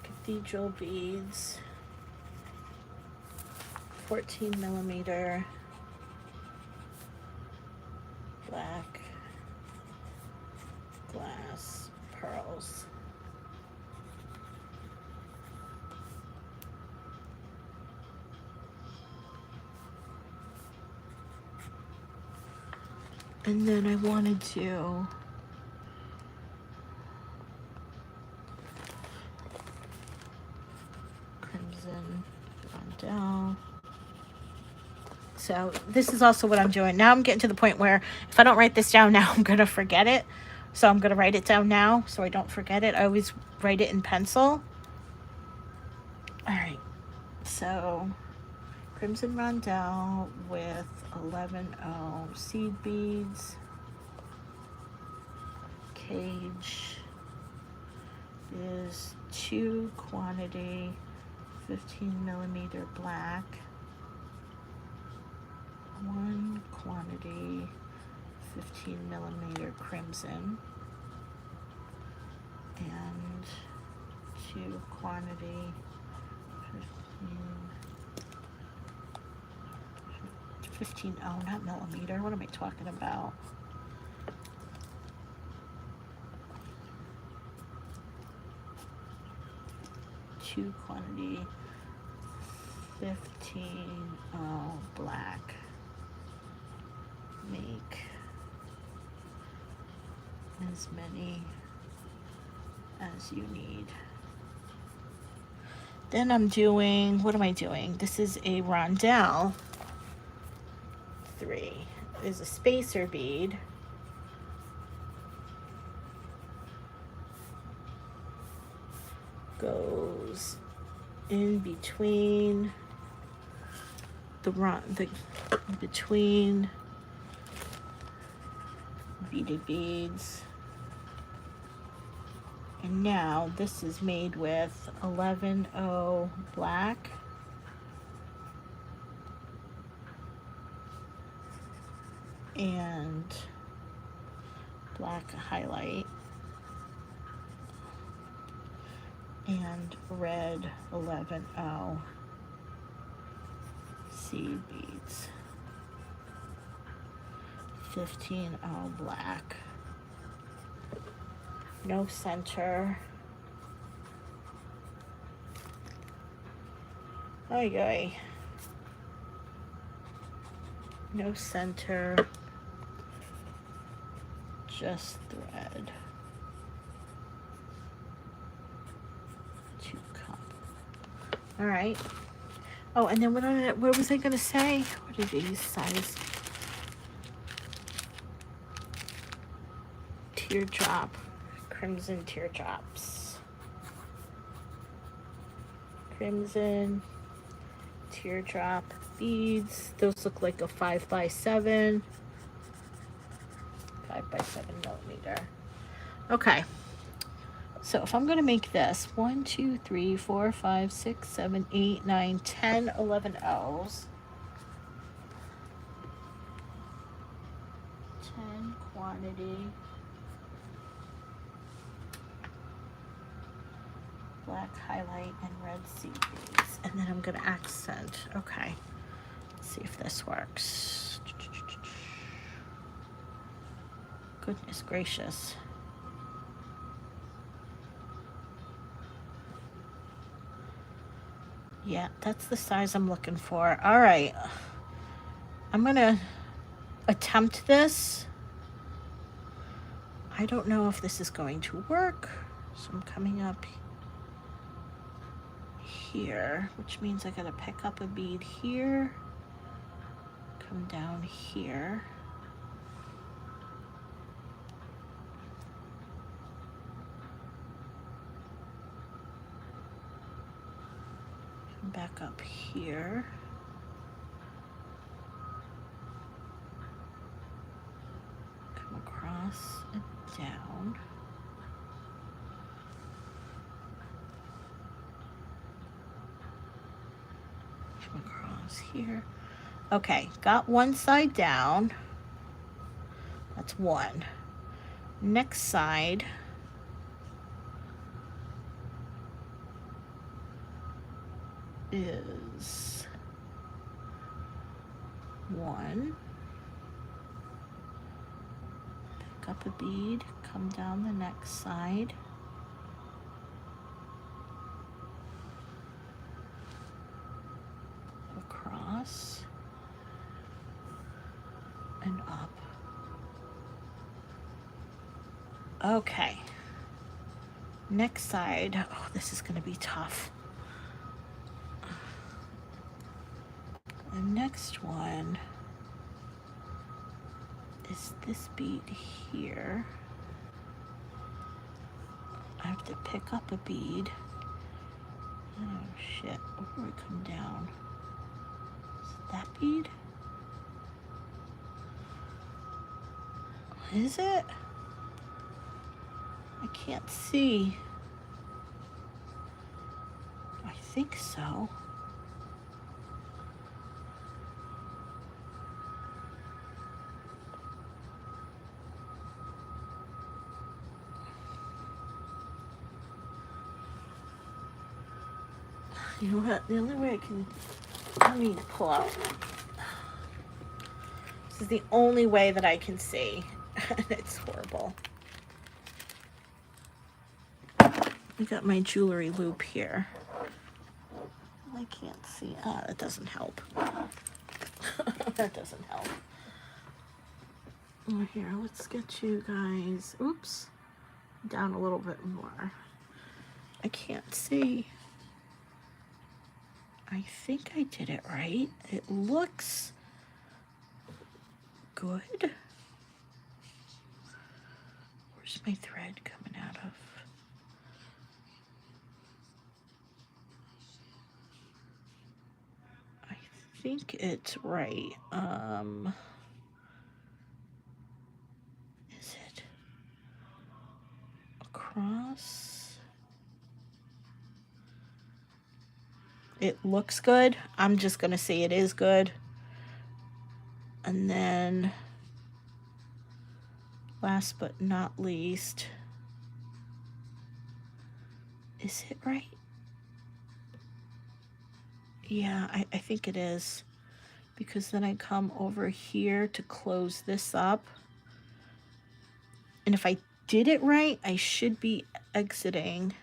cathedral beads, 14 millimeter black glass pearls. And then I wanted to crimson rondelle. So this is also what I'm doing. Now I'm getting to the point where if I don't write this down now, I'm going to forget it. So I'm going to write it down now so I don't forget it. I always write it in pencil. All right. So crimson rondelle with 11O seed beads. Cage is 2 quantity 15 millimeter black, 1 quantity 15 millimeter crimson, and 2 quantity 15, oh, not millimeter, what am I talking about? Two quantity 15 black. Make as many as you need. Then I'm doing, what am I doing? This is a rondelle 3. There's a spacer bead. Goes in between between beaded beads. And now this is made with 11O black, and black highlight, and red 11O seed beads, 15O black, no center. Ay, no center, just thread. 2 cup. All right. Oh, and then what was I gonna say? What are these size? Teardrop, crimson teardrops. Crimson teardrop beads. Those look like a 5 by 7. 5 by 7 millimeter. Okay. So if I'm going to make this 1, 2, 3, 4, 5, 6, 7, 8, 9, 10, 11 L's, 10 quantity, black highlight and red seed beads, and then I'm going to accent. Okay, let's see if this works. Goodness gracious. Yeah, that's the size I'm looking for. All right, I'm gonna attempt this. I don't know if this is going to work, so I'm coming up here, which means I gotta pick up a bead here, come down here, come back up here, come across and down, come across here. Okay, got one side down. That's one. Next side is one. Pick up a bead, come down the next side. Across and up. Okay. Next side. Oh, this is going to be tough. The next one is this bead here. I have to pick up a bead. Oh shit, where do I come down? Is it that bead? Is it? I can't see. I think so. You know what? The only way I need to pull out. This is the only way that I can see. It's horrible. I got my jewelry loop here. I can't see. Ah, that doesn't help. That doesn't help. Oh, here, let's get you guys, oops, down a little bit more. I can't see. I think I did it right. It looks good. Where's my thread coming out of? I think it's right. Is it across? It looks good. I'm just gonna say it is good. And then last but not least, is it right? Yeah, I think it is, because then I come over here to close this up. And if I did it right, I should be exiting.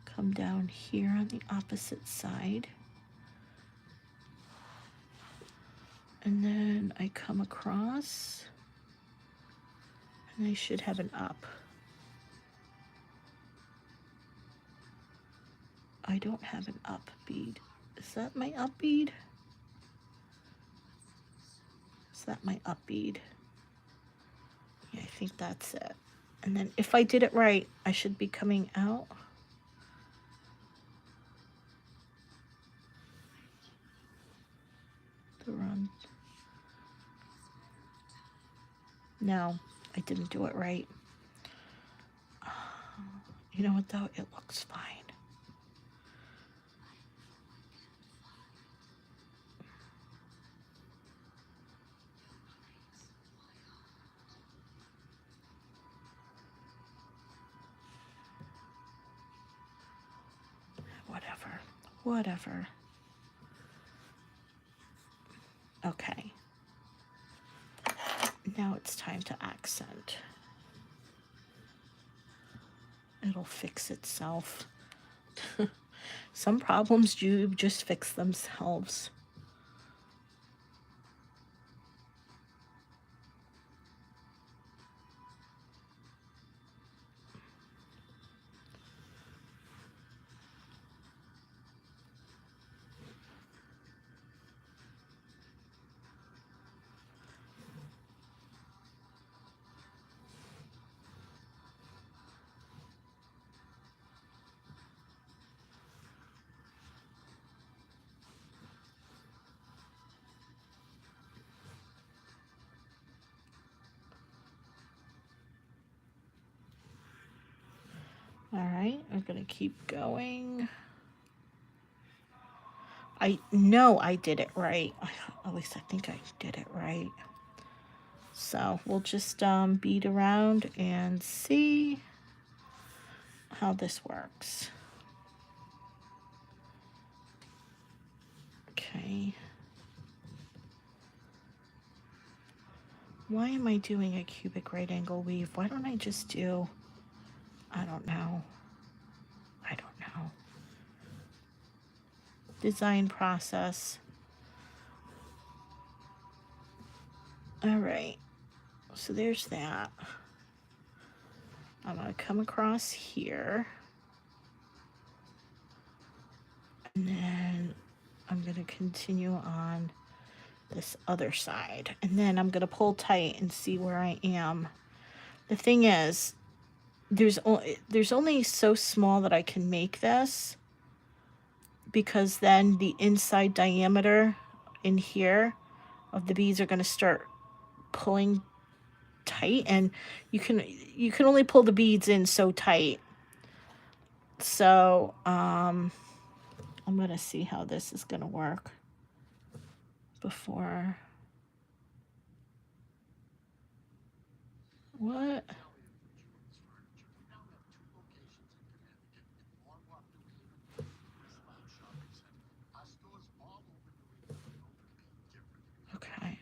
Come down here on the opposite side. And then I come across, and I should have an up. I don't have an up bead. Is that my up bead? Is that my up bead? Yeah, I think that's it. And then if I did it right, I should be coming out. The run. No, I didn't do it right. You know what though? It looks fine. Whatever. Okay. Now it's time to accent. It'll fix itself. Some problems do just fix themselves. All right, I'm gonna keep going. I know I did it right. At least I think I did it right. So we'll just bead around and see how this works. Okay. Why am I doing a cubic right angle weave? Why don't I just do, I don't know. Design process. All right, so there's that. I'm gonna come across here. And then I'm gonna continue on this other side. And then I'm gonna pull tight and see where I am. The thing is, there's only so small that I can make this, because then the inside diameter in here of the beads are going to start pulling tight, and you can only pull the beads in so tight. So I'm going to see how this is going to work before. What? Okay.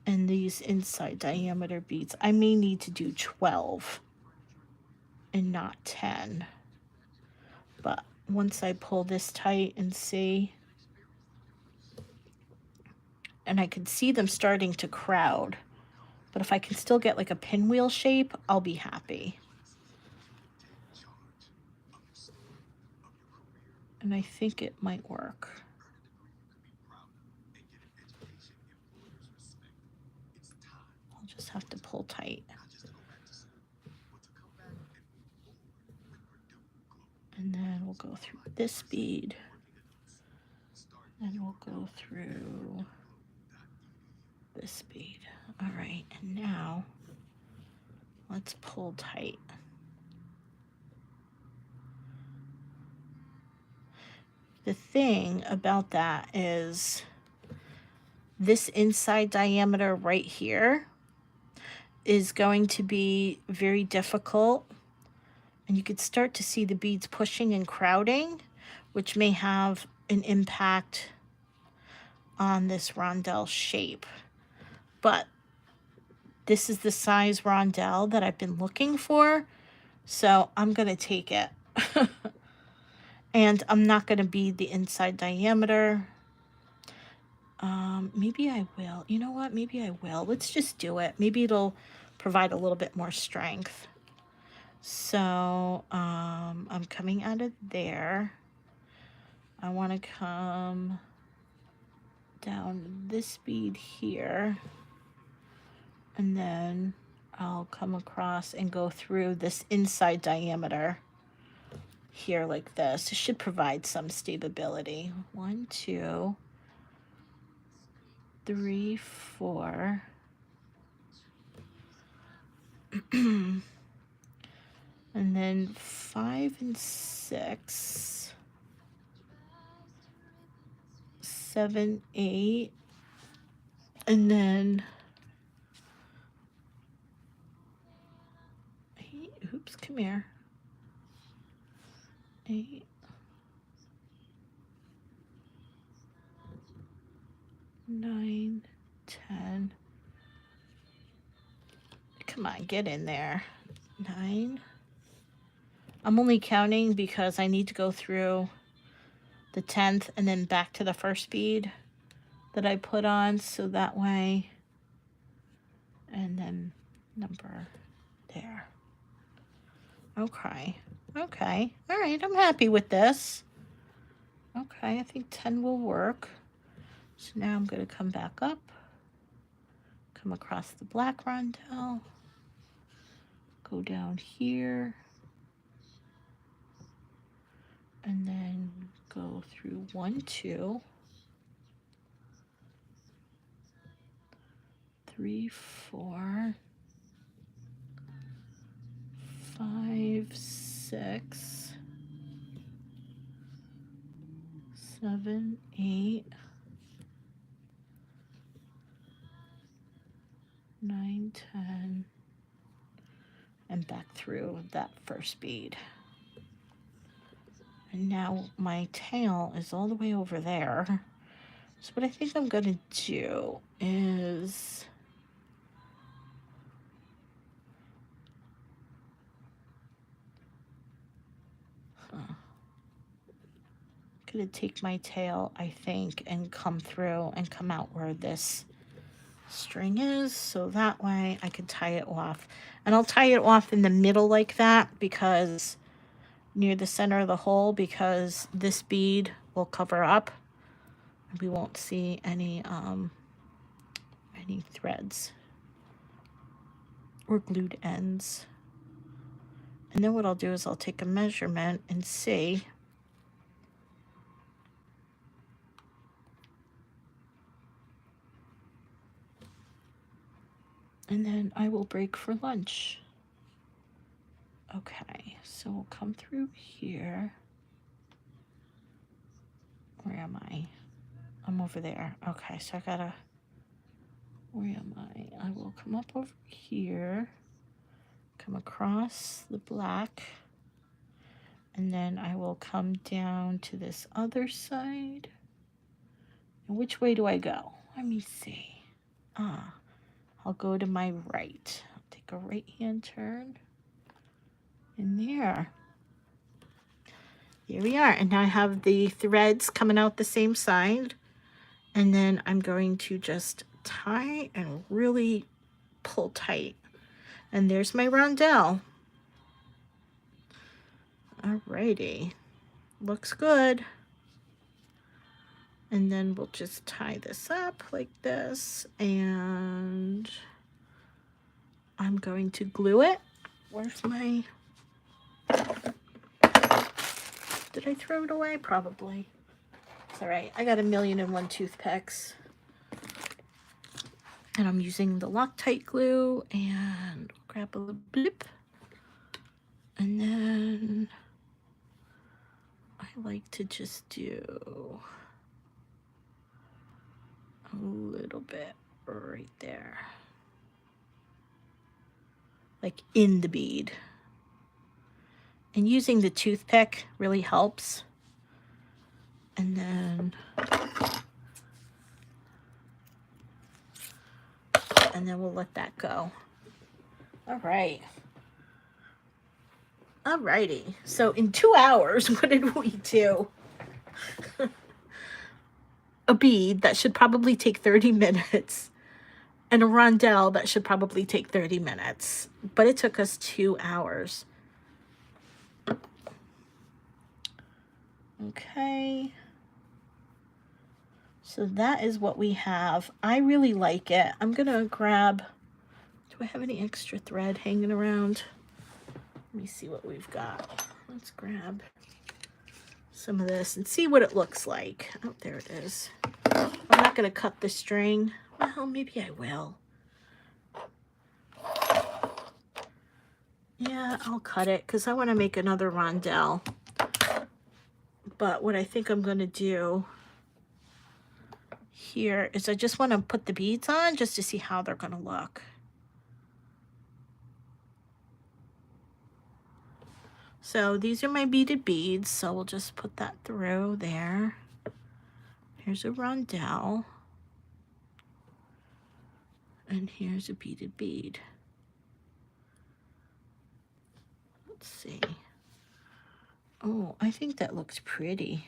And these inside diameter beads, I may need to do 12 and not 10. But once I pull this tight and see, and I can see them starting to crowd, but if I can still get like a pinwheel shape, I'll be happy. And I think it might work. I'll just have to pull tight. And then we'll go through this bead. And we'll go through this bead. All right, and now let's pull tight. The thing about that is this inside diameter right here is going to be very difficult. And you could start to see the beads pushing and crowding, which may have an impact on this rondelle shape. But this is the size rondelle that I've been looking for, so I'm going to take it. And I'm not going to bead the inside diameter. Maybe I will. You know what? Maybe I will. Let's just do it. Maybe it'll provide a little bit more strength. So I'm coming out of there. I want to come down this bead here, and then I'll come across and go through this inside diameter here like this. It should provide some stability. 1, 2, 3, 4. And then 5 and 6, 7, 8, and then 8, oops, come here, 8, 9, 10, come on, get in there, 9, I'm only counting because I need to go through the 10th and then back to the first bead that I put on, so that way, and then number there. Okay, okay, all right, I'm happy with this. Okay, I think 10 will work. So now I'm going to come back up, come across the black rondelle, go down here, and then go through 1, 2, 3, 4, 5, 6, 7, 8, 9, 10, and back through that first bead. And now my tail is all the way over there. So what I think I'm going to do is I'm going to take my tail, I think, and come through and come out where this string is, so that way I can tie it off. And I'll tie it off in the middle like that, because near the center of the hole, because this bead will cover up. We won't see any threads or glued ends. And then what I'll do is I'll take a measurement and see. And then I will break for lunch. Okay, so we'll come through here. Where am I? I'm over there. Okay, so I gotta, where am I? I will come up over here, come across the black, and then I will come down to this other side. And which way do I go? Let me see. I'll go to my right. I'll take a right-hand turn. And there. Here we are. And now I have the threads coming out the same side. And then I'm going to just tie and really pull tight. And there's my rondelle. Alrighty. Looks good. And then we'll just tie this up like this. And I'm going to glue it. Where's my... Did I throw it away? Probably. It's all right. I got 1,000,001 toothpicks. And I'm using the Loctite glue, and grab a little blip. And then I like to just do a little bit right there. Like in the bead. And using the toothpick really helps. And then we'll let that go. All right. Alrighty. So in 2 hours, what did we do? A bead that should probably take 30 minutes. And a rondelle that should probably take 30 minutes. But it took us 2 hours. Okay. So that is what we have. I really like it. I'm going to grab... Do I have any extra thread hanging around? Let me see what we've got. Let's grab some of this and see what it looks like. Oh, there it is. I'm not going to cut the string. Well, maybe I will. Yeah, I'll cut it because I want to make another rondelle. But what I think I'm going to do here is I just want to put the beads on just to see how they're going to look. So these are my beaded beads, so we'll just put that through there. Here's a rondelle. And here's a beaded bead. Let's see. Oh, I think that looks pretty.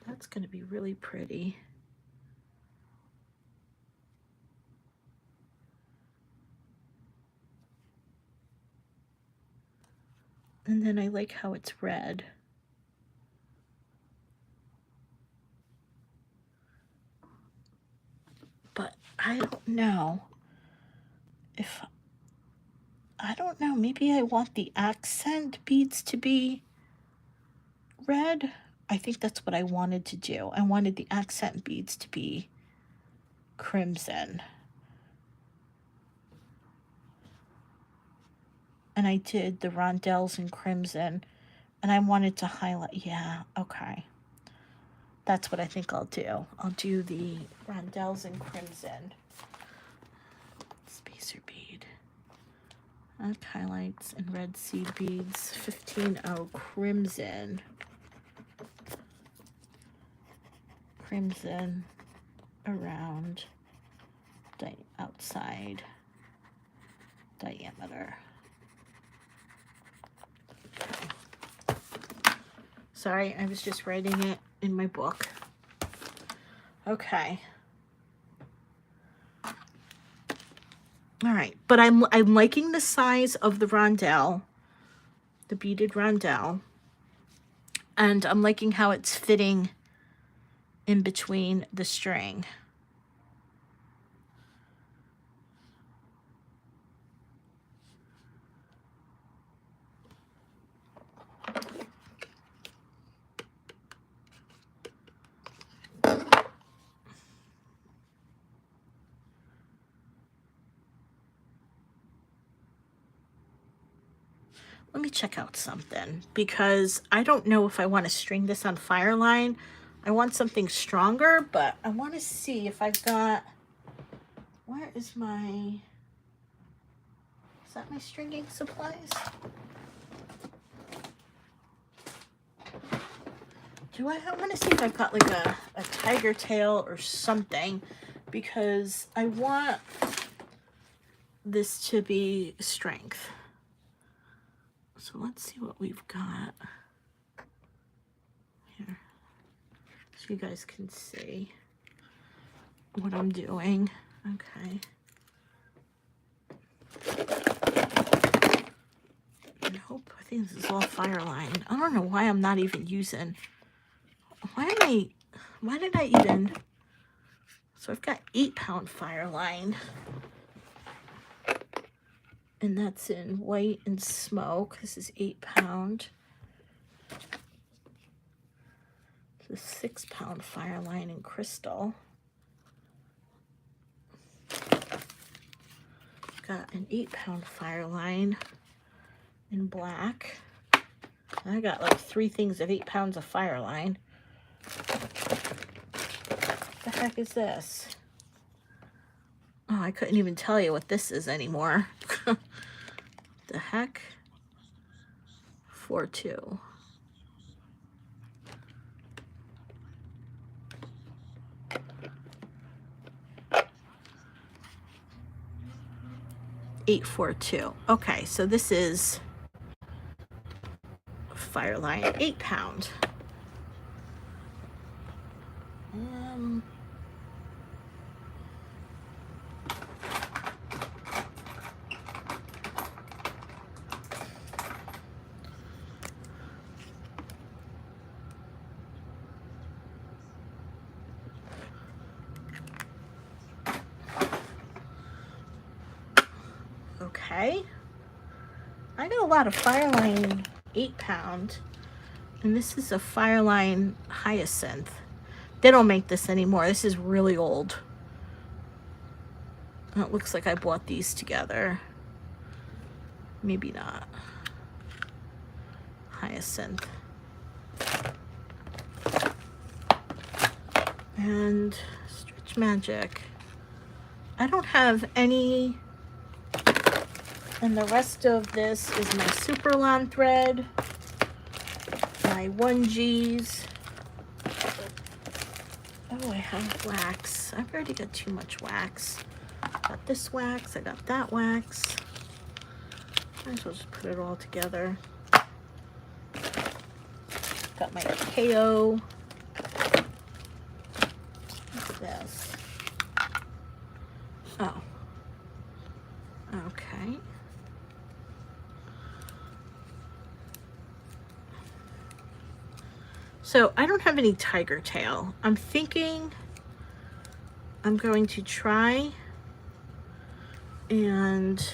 That's going to be really pretty. And then I like how it's red. But I don't know if, I don't know, maybe I want the accent beads to be red. I think that's what I wanted to do. I wanted the accent beads to be crimson. And I did the rondelles in crimson. And I wanted to highlight, yeah, okay. That's what I think I'll do. I'll do the rondelles in crimson. Spacer bead. Black highlights and red seed beads. 15-0 crimson. Crimson around outside diameter. Sorry, I was just writing it in my book. Okay. All right, but I'm liking the size of the rondelle, the beaded rondelle, and I'm liking how it's fitting in between the string. Let me check out something because I don't know if I want to string this on Fireline. I want something stronger, but I want to see if I've got, where is my, is that my stringing supplies? I want to see if I've got like a tiger tail or something because I want this to be strength. So let's see what we've got here so you guys can see what I'm doing. Okay. Nope, I think this is all Fireline. I don't know why I'm not even using, why did I even, so I've got 8-pound Fireline. And that's in white and smoke. This is 8-pound. This is 6-pound Fireline in crystal. Got an 8-pound Fireline in black. I got like 3 things of 8 pounds of Fireline. What the heck is this? Oh, I couldn't even tell you what this is anymore. The heck? 4-2. $842. Okay, so this is Fireline 8-pound. Okay. I got a lot of Fireline 8-pound. And this is a Fireline Hyacinth. They don't make this anymore. This is really old. And it looks like I bought these together. Maybe not. Hyacinth. And Stretch Magic. I don't have any. And the rest of this is my Superlon thread. My 1Gs. Oh, I have wax. I've already got too much wax. Got this wax. I got that wax. Might as well just put it all together. Got my KO. What's this? Oh. Okay. So I don't have any tiger tail. I'm thinking I'm going to try and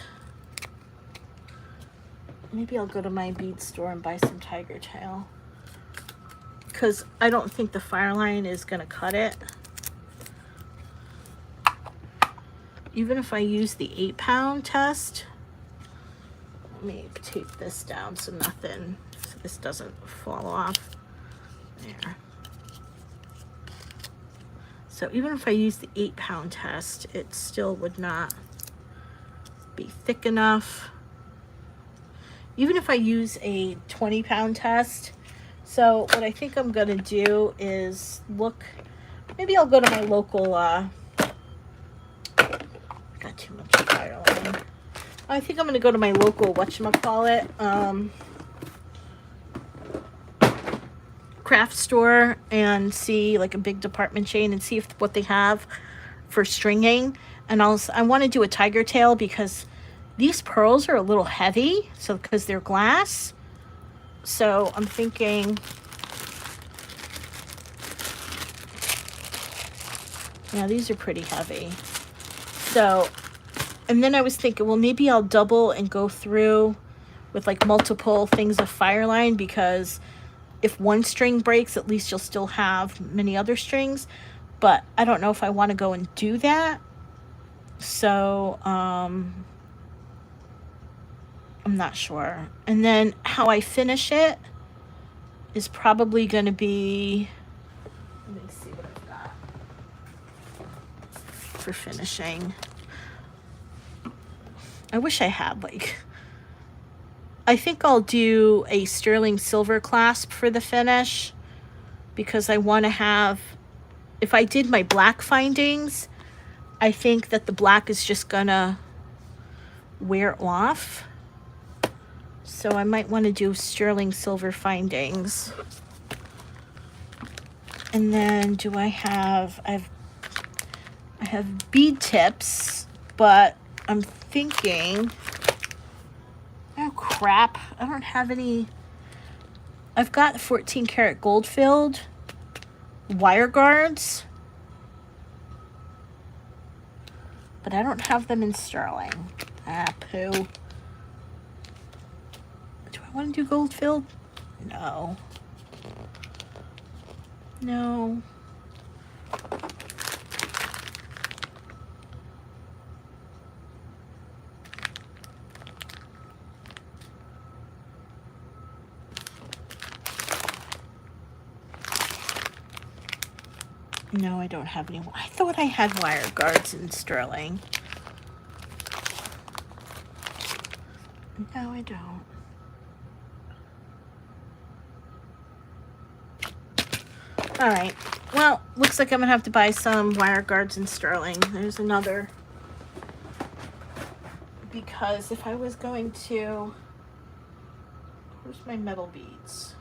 maybe I'll go to my bead store and buy some tiger tail, because I don't think the Fireline is going to cut it. Even if I use the 8-pound test, let me tape this down so this doesn't fall off. There. So even if I use the 8-pound test, it still would not be thick enough. Even if I use a 20-pound test. So what I think I'm gonna do is look, maybe I'll go to my local, I got too much Fireline. I think I'm gonna go to my local, whatchamacallit, craft store and see, like a big department chain, and see if what they have for stringing. And I want to do a tiger tail because these pearls are a little heavy, so because they're glass. So I'm thinking, yeah, these are pretty heavy. So, and then I was thinking, well, maybe I'll double and go through with like multiple things of Fireline, because if one string breaks, at least you'll still have many other strings. But I don't know if I want to go and do that. So, I'm not sure. And then how I finish it is probably going to be, let me see what I've got for finishing. I wish I had, like, I think I'll do a sterling silver clasp for the finish, because I want to have, if I did my black findings, I think that the black is just gonna wear off. So I might want to do sterling silver findings. And then do I have bead tips, but I'm thinking, oh crap, I don't have any. I've got 14 karat gold filled wire guards, but I don't have them in sterling. Ah, poo. Do I want to do gold filled? No. No. No, I don't have any. I thought I had wire guards in sterling. No, I don't. All right. Well, looks like I'm going to have to buy some wire guards in sterling. There's another. Because if I was going to... Where's my metal beads?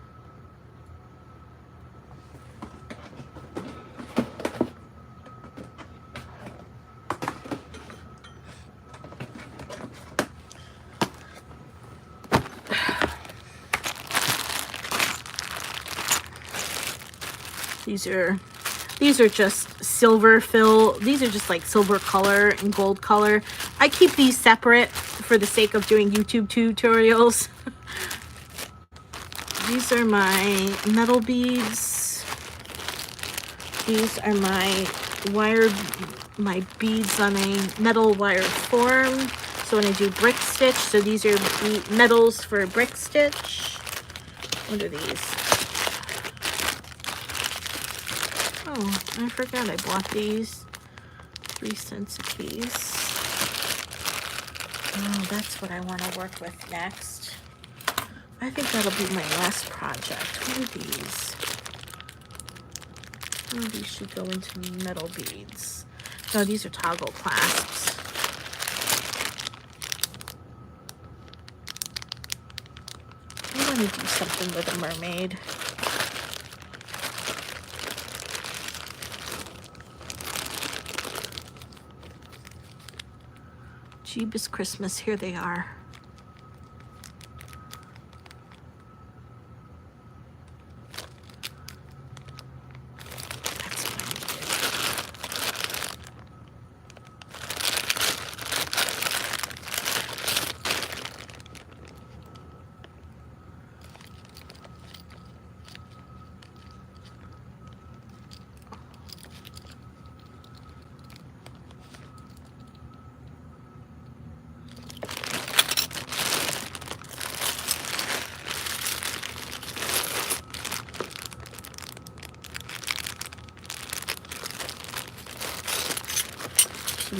These are just silver fill. These are just like silver color and gold color. I keep these separate for the sake of doing YouTube tutorials. These are my metal beads. These are my beads on a metal wired form. So when I do brick stitch, so these are metals for brick stitch. What are these? Oh, I forgot I bought these. 3 cents a piece. Oh, that's what I want to work with next. I think that'll be my last project. What are these? Oh, these should go into metal beads. No, these are toggle clasps. I want to do something with a mermaid. Jeebus Christmas, here they are. That's what I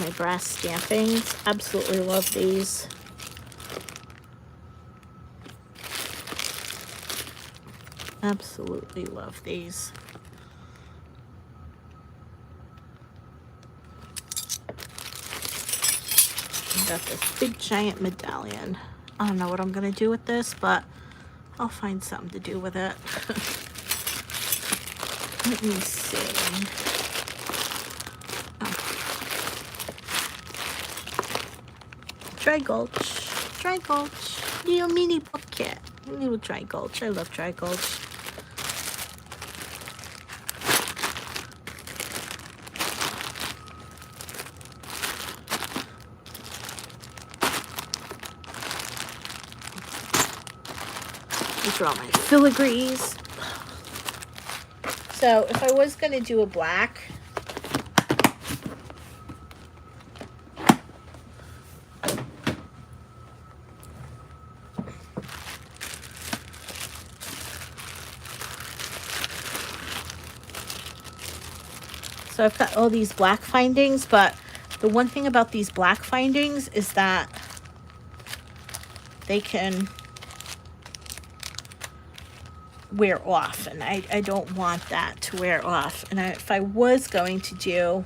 my brass stampings. Absolutely love these. Absolutely love these. I got this big giant medallion. I don't know what I'm gonna do with this, but I'll find something to do with it. Let me see. Dry Gulch, little mini bucket, little Dry Gulch. I love Dry Gulch. These are all my filigrees. So if I was going to do a black, so I've got all these black findings, but the one thing about these black findings is that they can wear off, and I don't want that to wear off. And if I was going to do,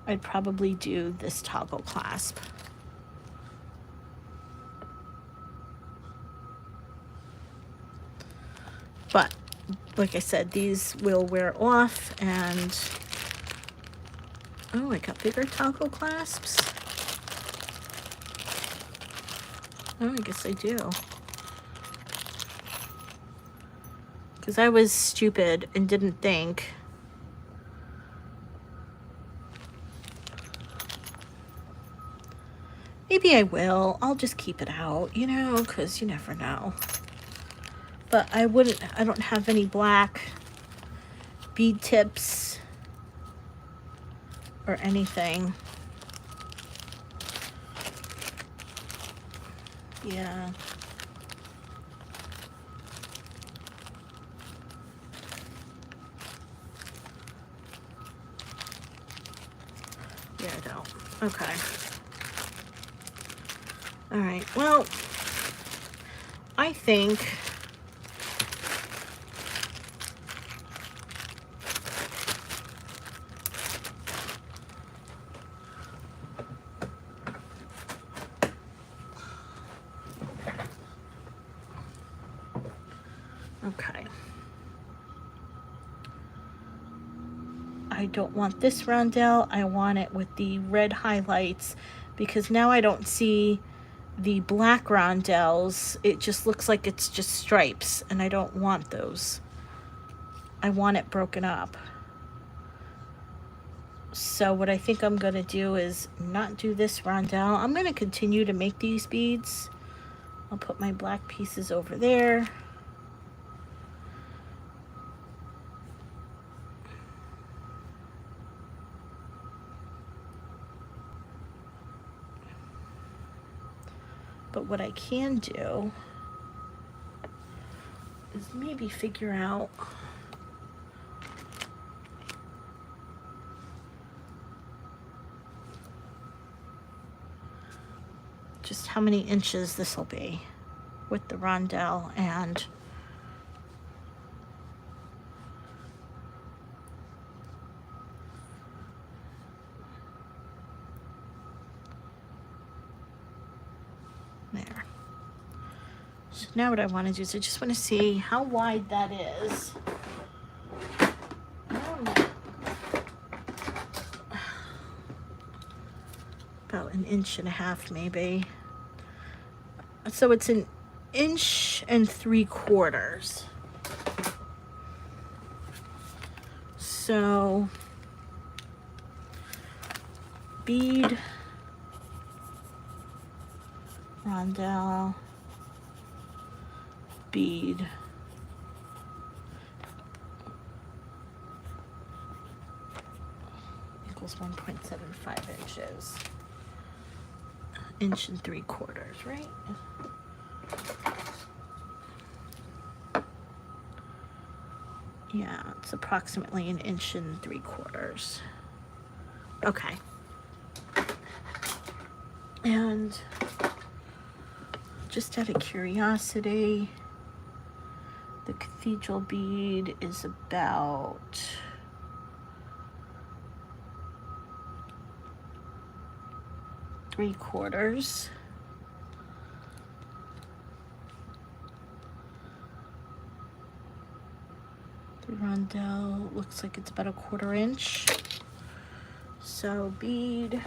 I'd probably do this toggle clasp. But like I said, these will wear off, and oh, I got bigger toggle clasps. Oh, I guess I do. Because I was stupid and didn't think. Maybe I will. I'll just keep it out, you know, because you never know. But I don't have any black bead tips or anything. Yeah. Yeah, I don't. Okay. All right. Well, I think okay. I don't want this roundel. I want it with the red highlights, because now I don't see the black roundels. It just looks like it's just stripes, and I don't want those. I want it broken up. So what I think I'm going to do is not do this rondelle. I'm going to continue to make these beads. I'll put my black pieces over there. But what I can do is maybe figure out just how many inches this will be with the rondelle and there. So now what I want to do is I just want to see how wide that is. About 1.5 inches maybe. So it's 1 3/4 inches. So bead, rondelle, bead, equals 1.75 inches. 1 3/4 inches, right? Yeah, it's approximately 1 3/4 inches. Okay. And just out of curiosity, the Cathedral bead is about 3/4 inches. The rondelle looks like it's about 1/4 inch. So bead,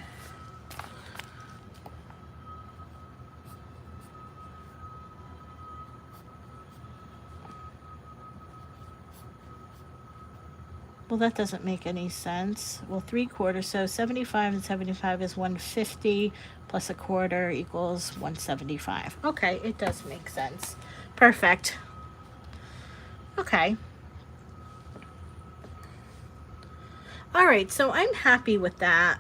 well, that doesn't make any sense. Well, 3/4, so 75 and 75 is 150 plus 1/4 equals 175. Okay, it does make sense. Perfect. Okay. All right, so I'm happy with that.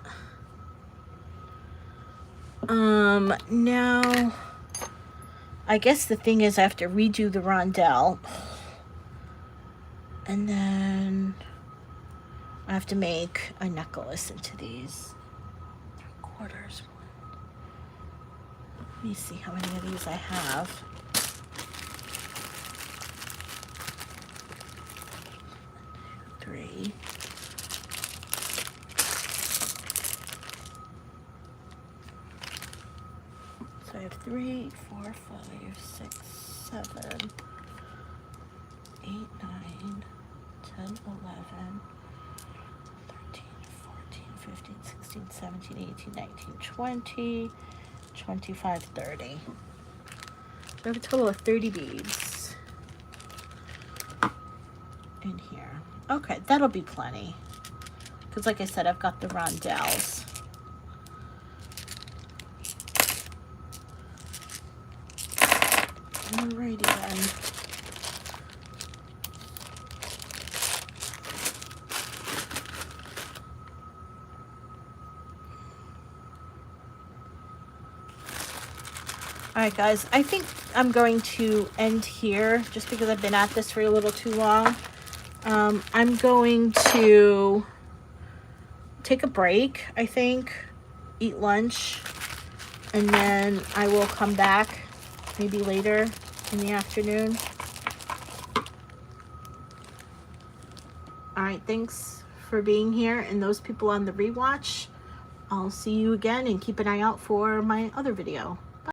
Now, I guess the thing is I have to redo the rondelle. And then I have to make a necklace into these 3/4. Let me see how many of these I have. Three. So I have 3, 4, 5, 6, 7, 8, 9, 10, 11, 13, 14, 15, 16, 17, 18, 19, 20, 25, 30. So I have a total of 30 beads in here. Okay, that'll be plenty. Because like I said, I've got the rondelles. Alrighty then. Alright guys, I think I'm going to end here just because I've been at this for a little too long. I'm going to take a break, I think, eat lunch, and then I will come back maybe later in the afternoon. All right, thanks for being here, and those people on the rewatch, I'll see you again, and keep an eye out for my other video.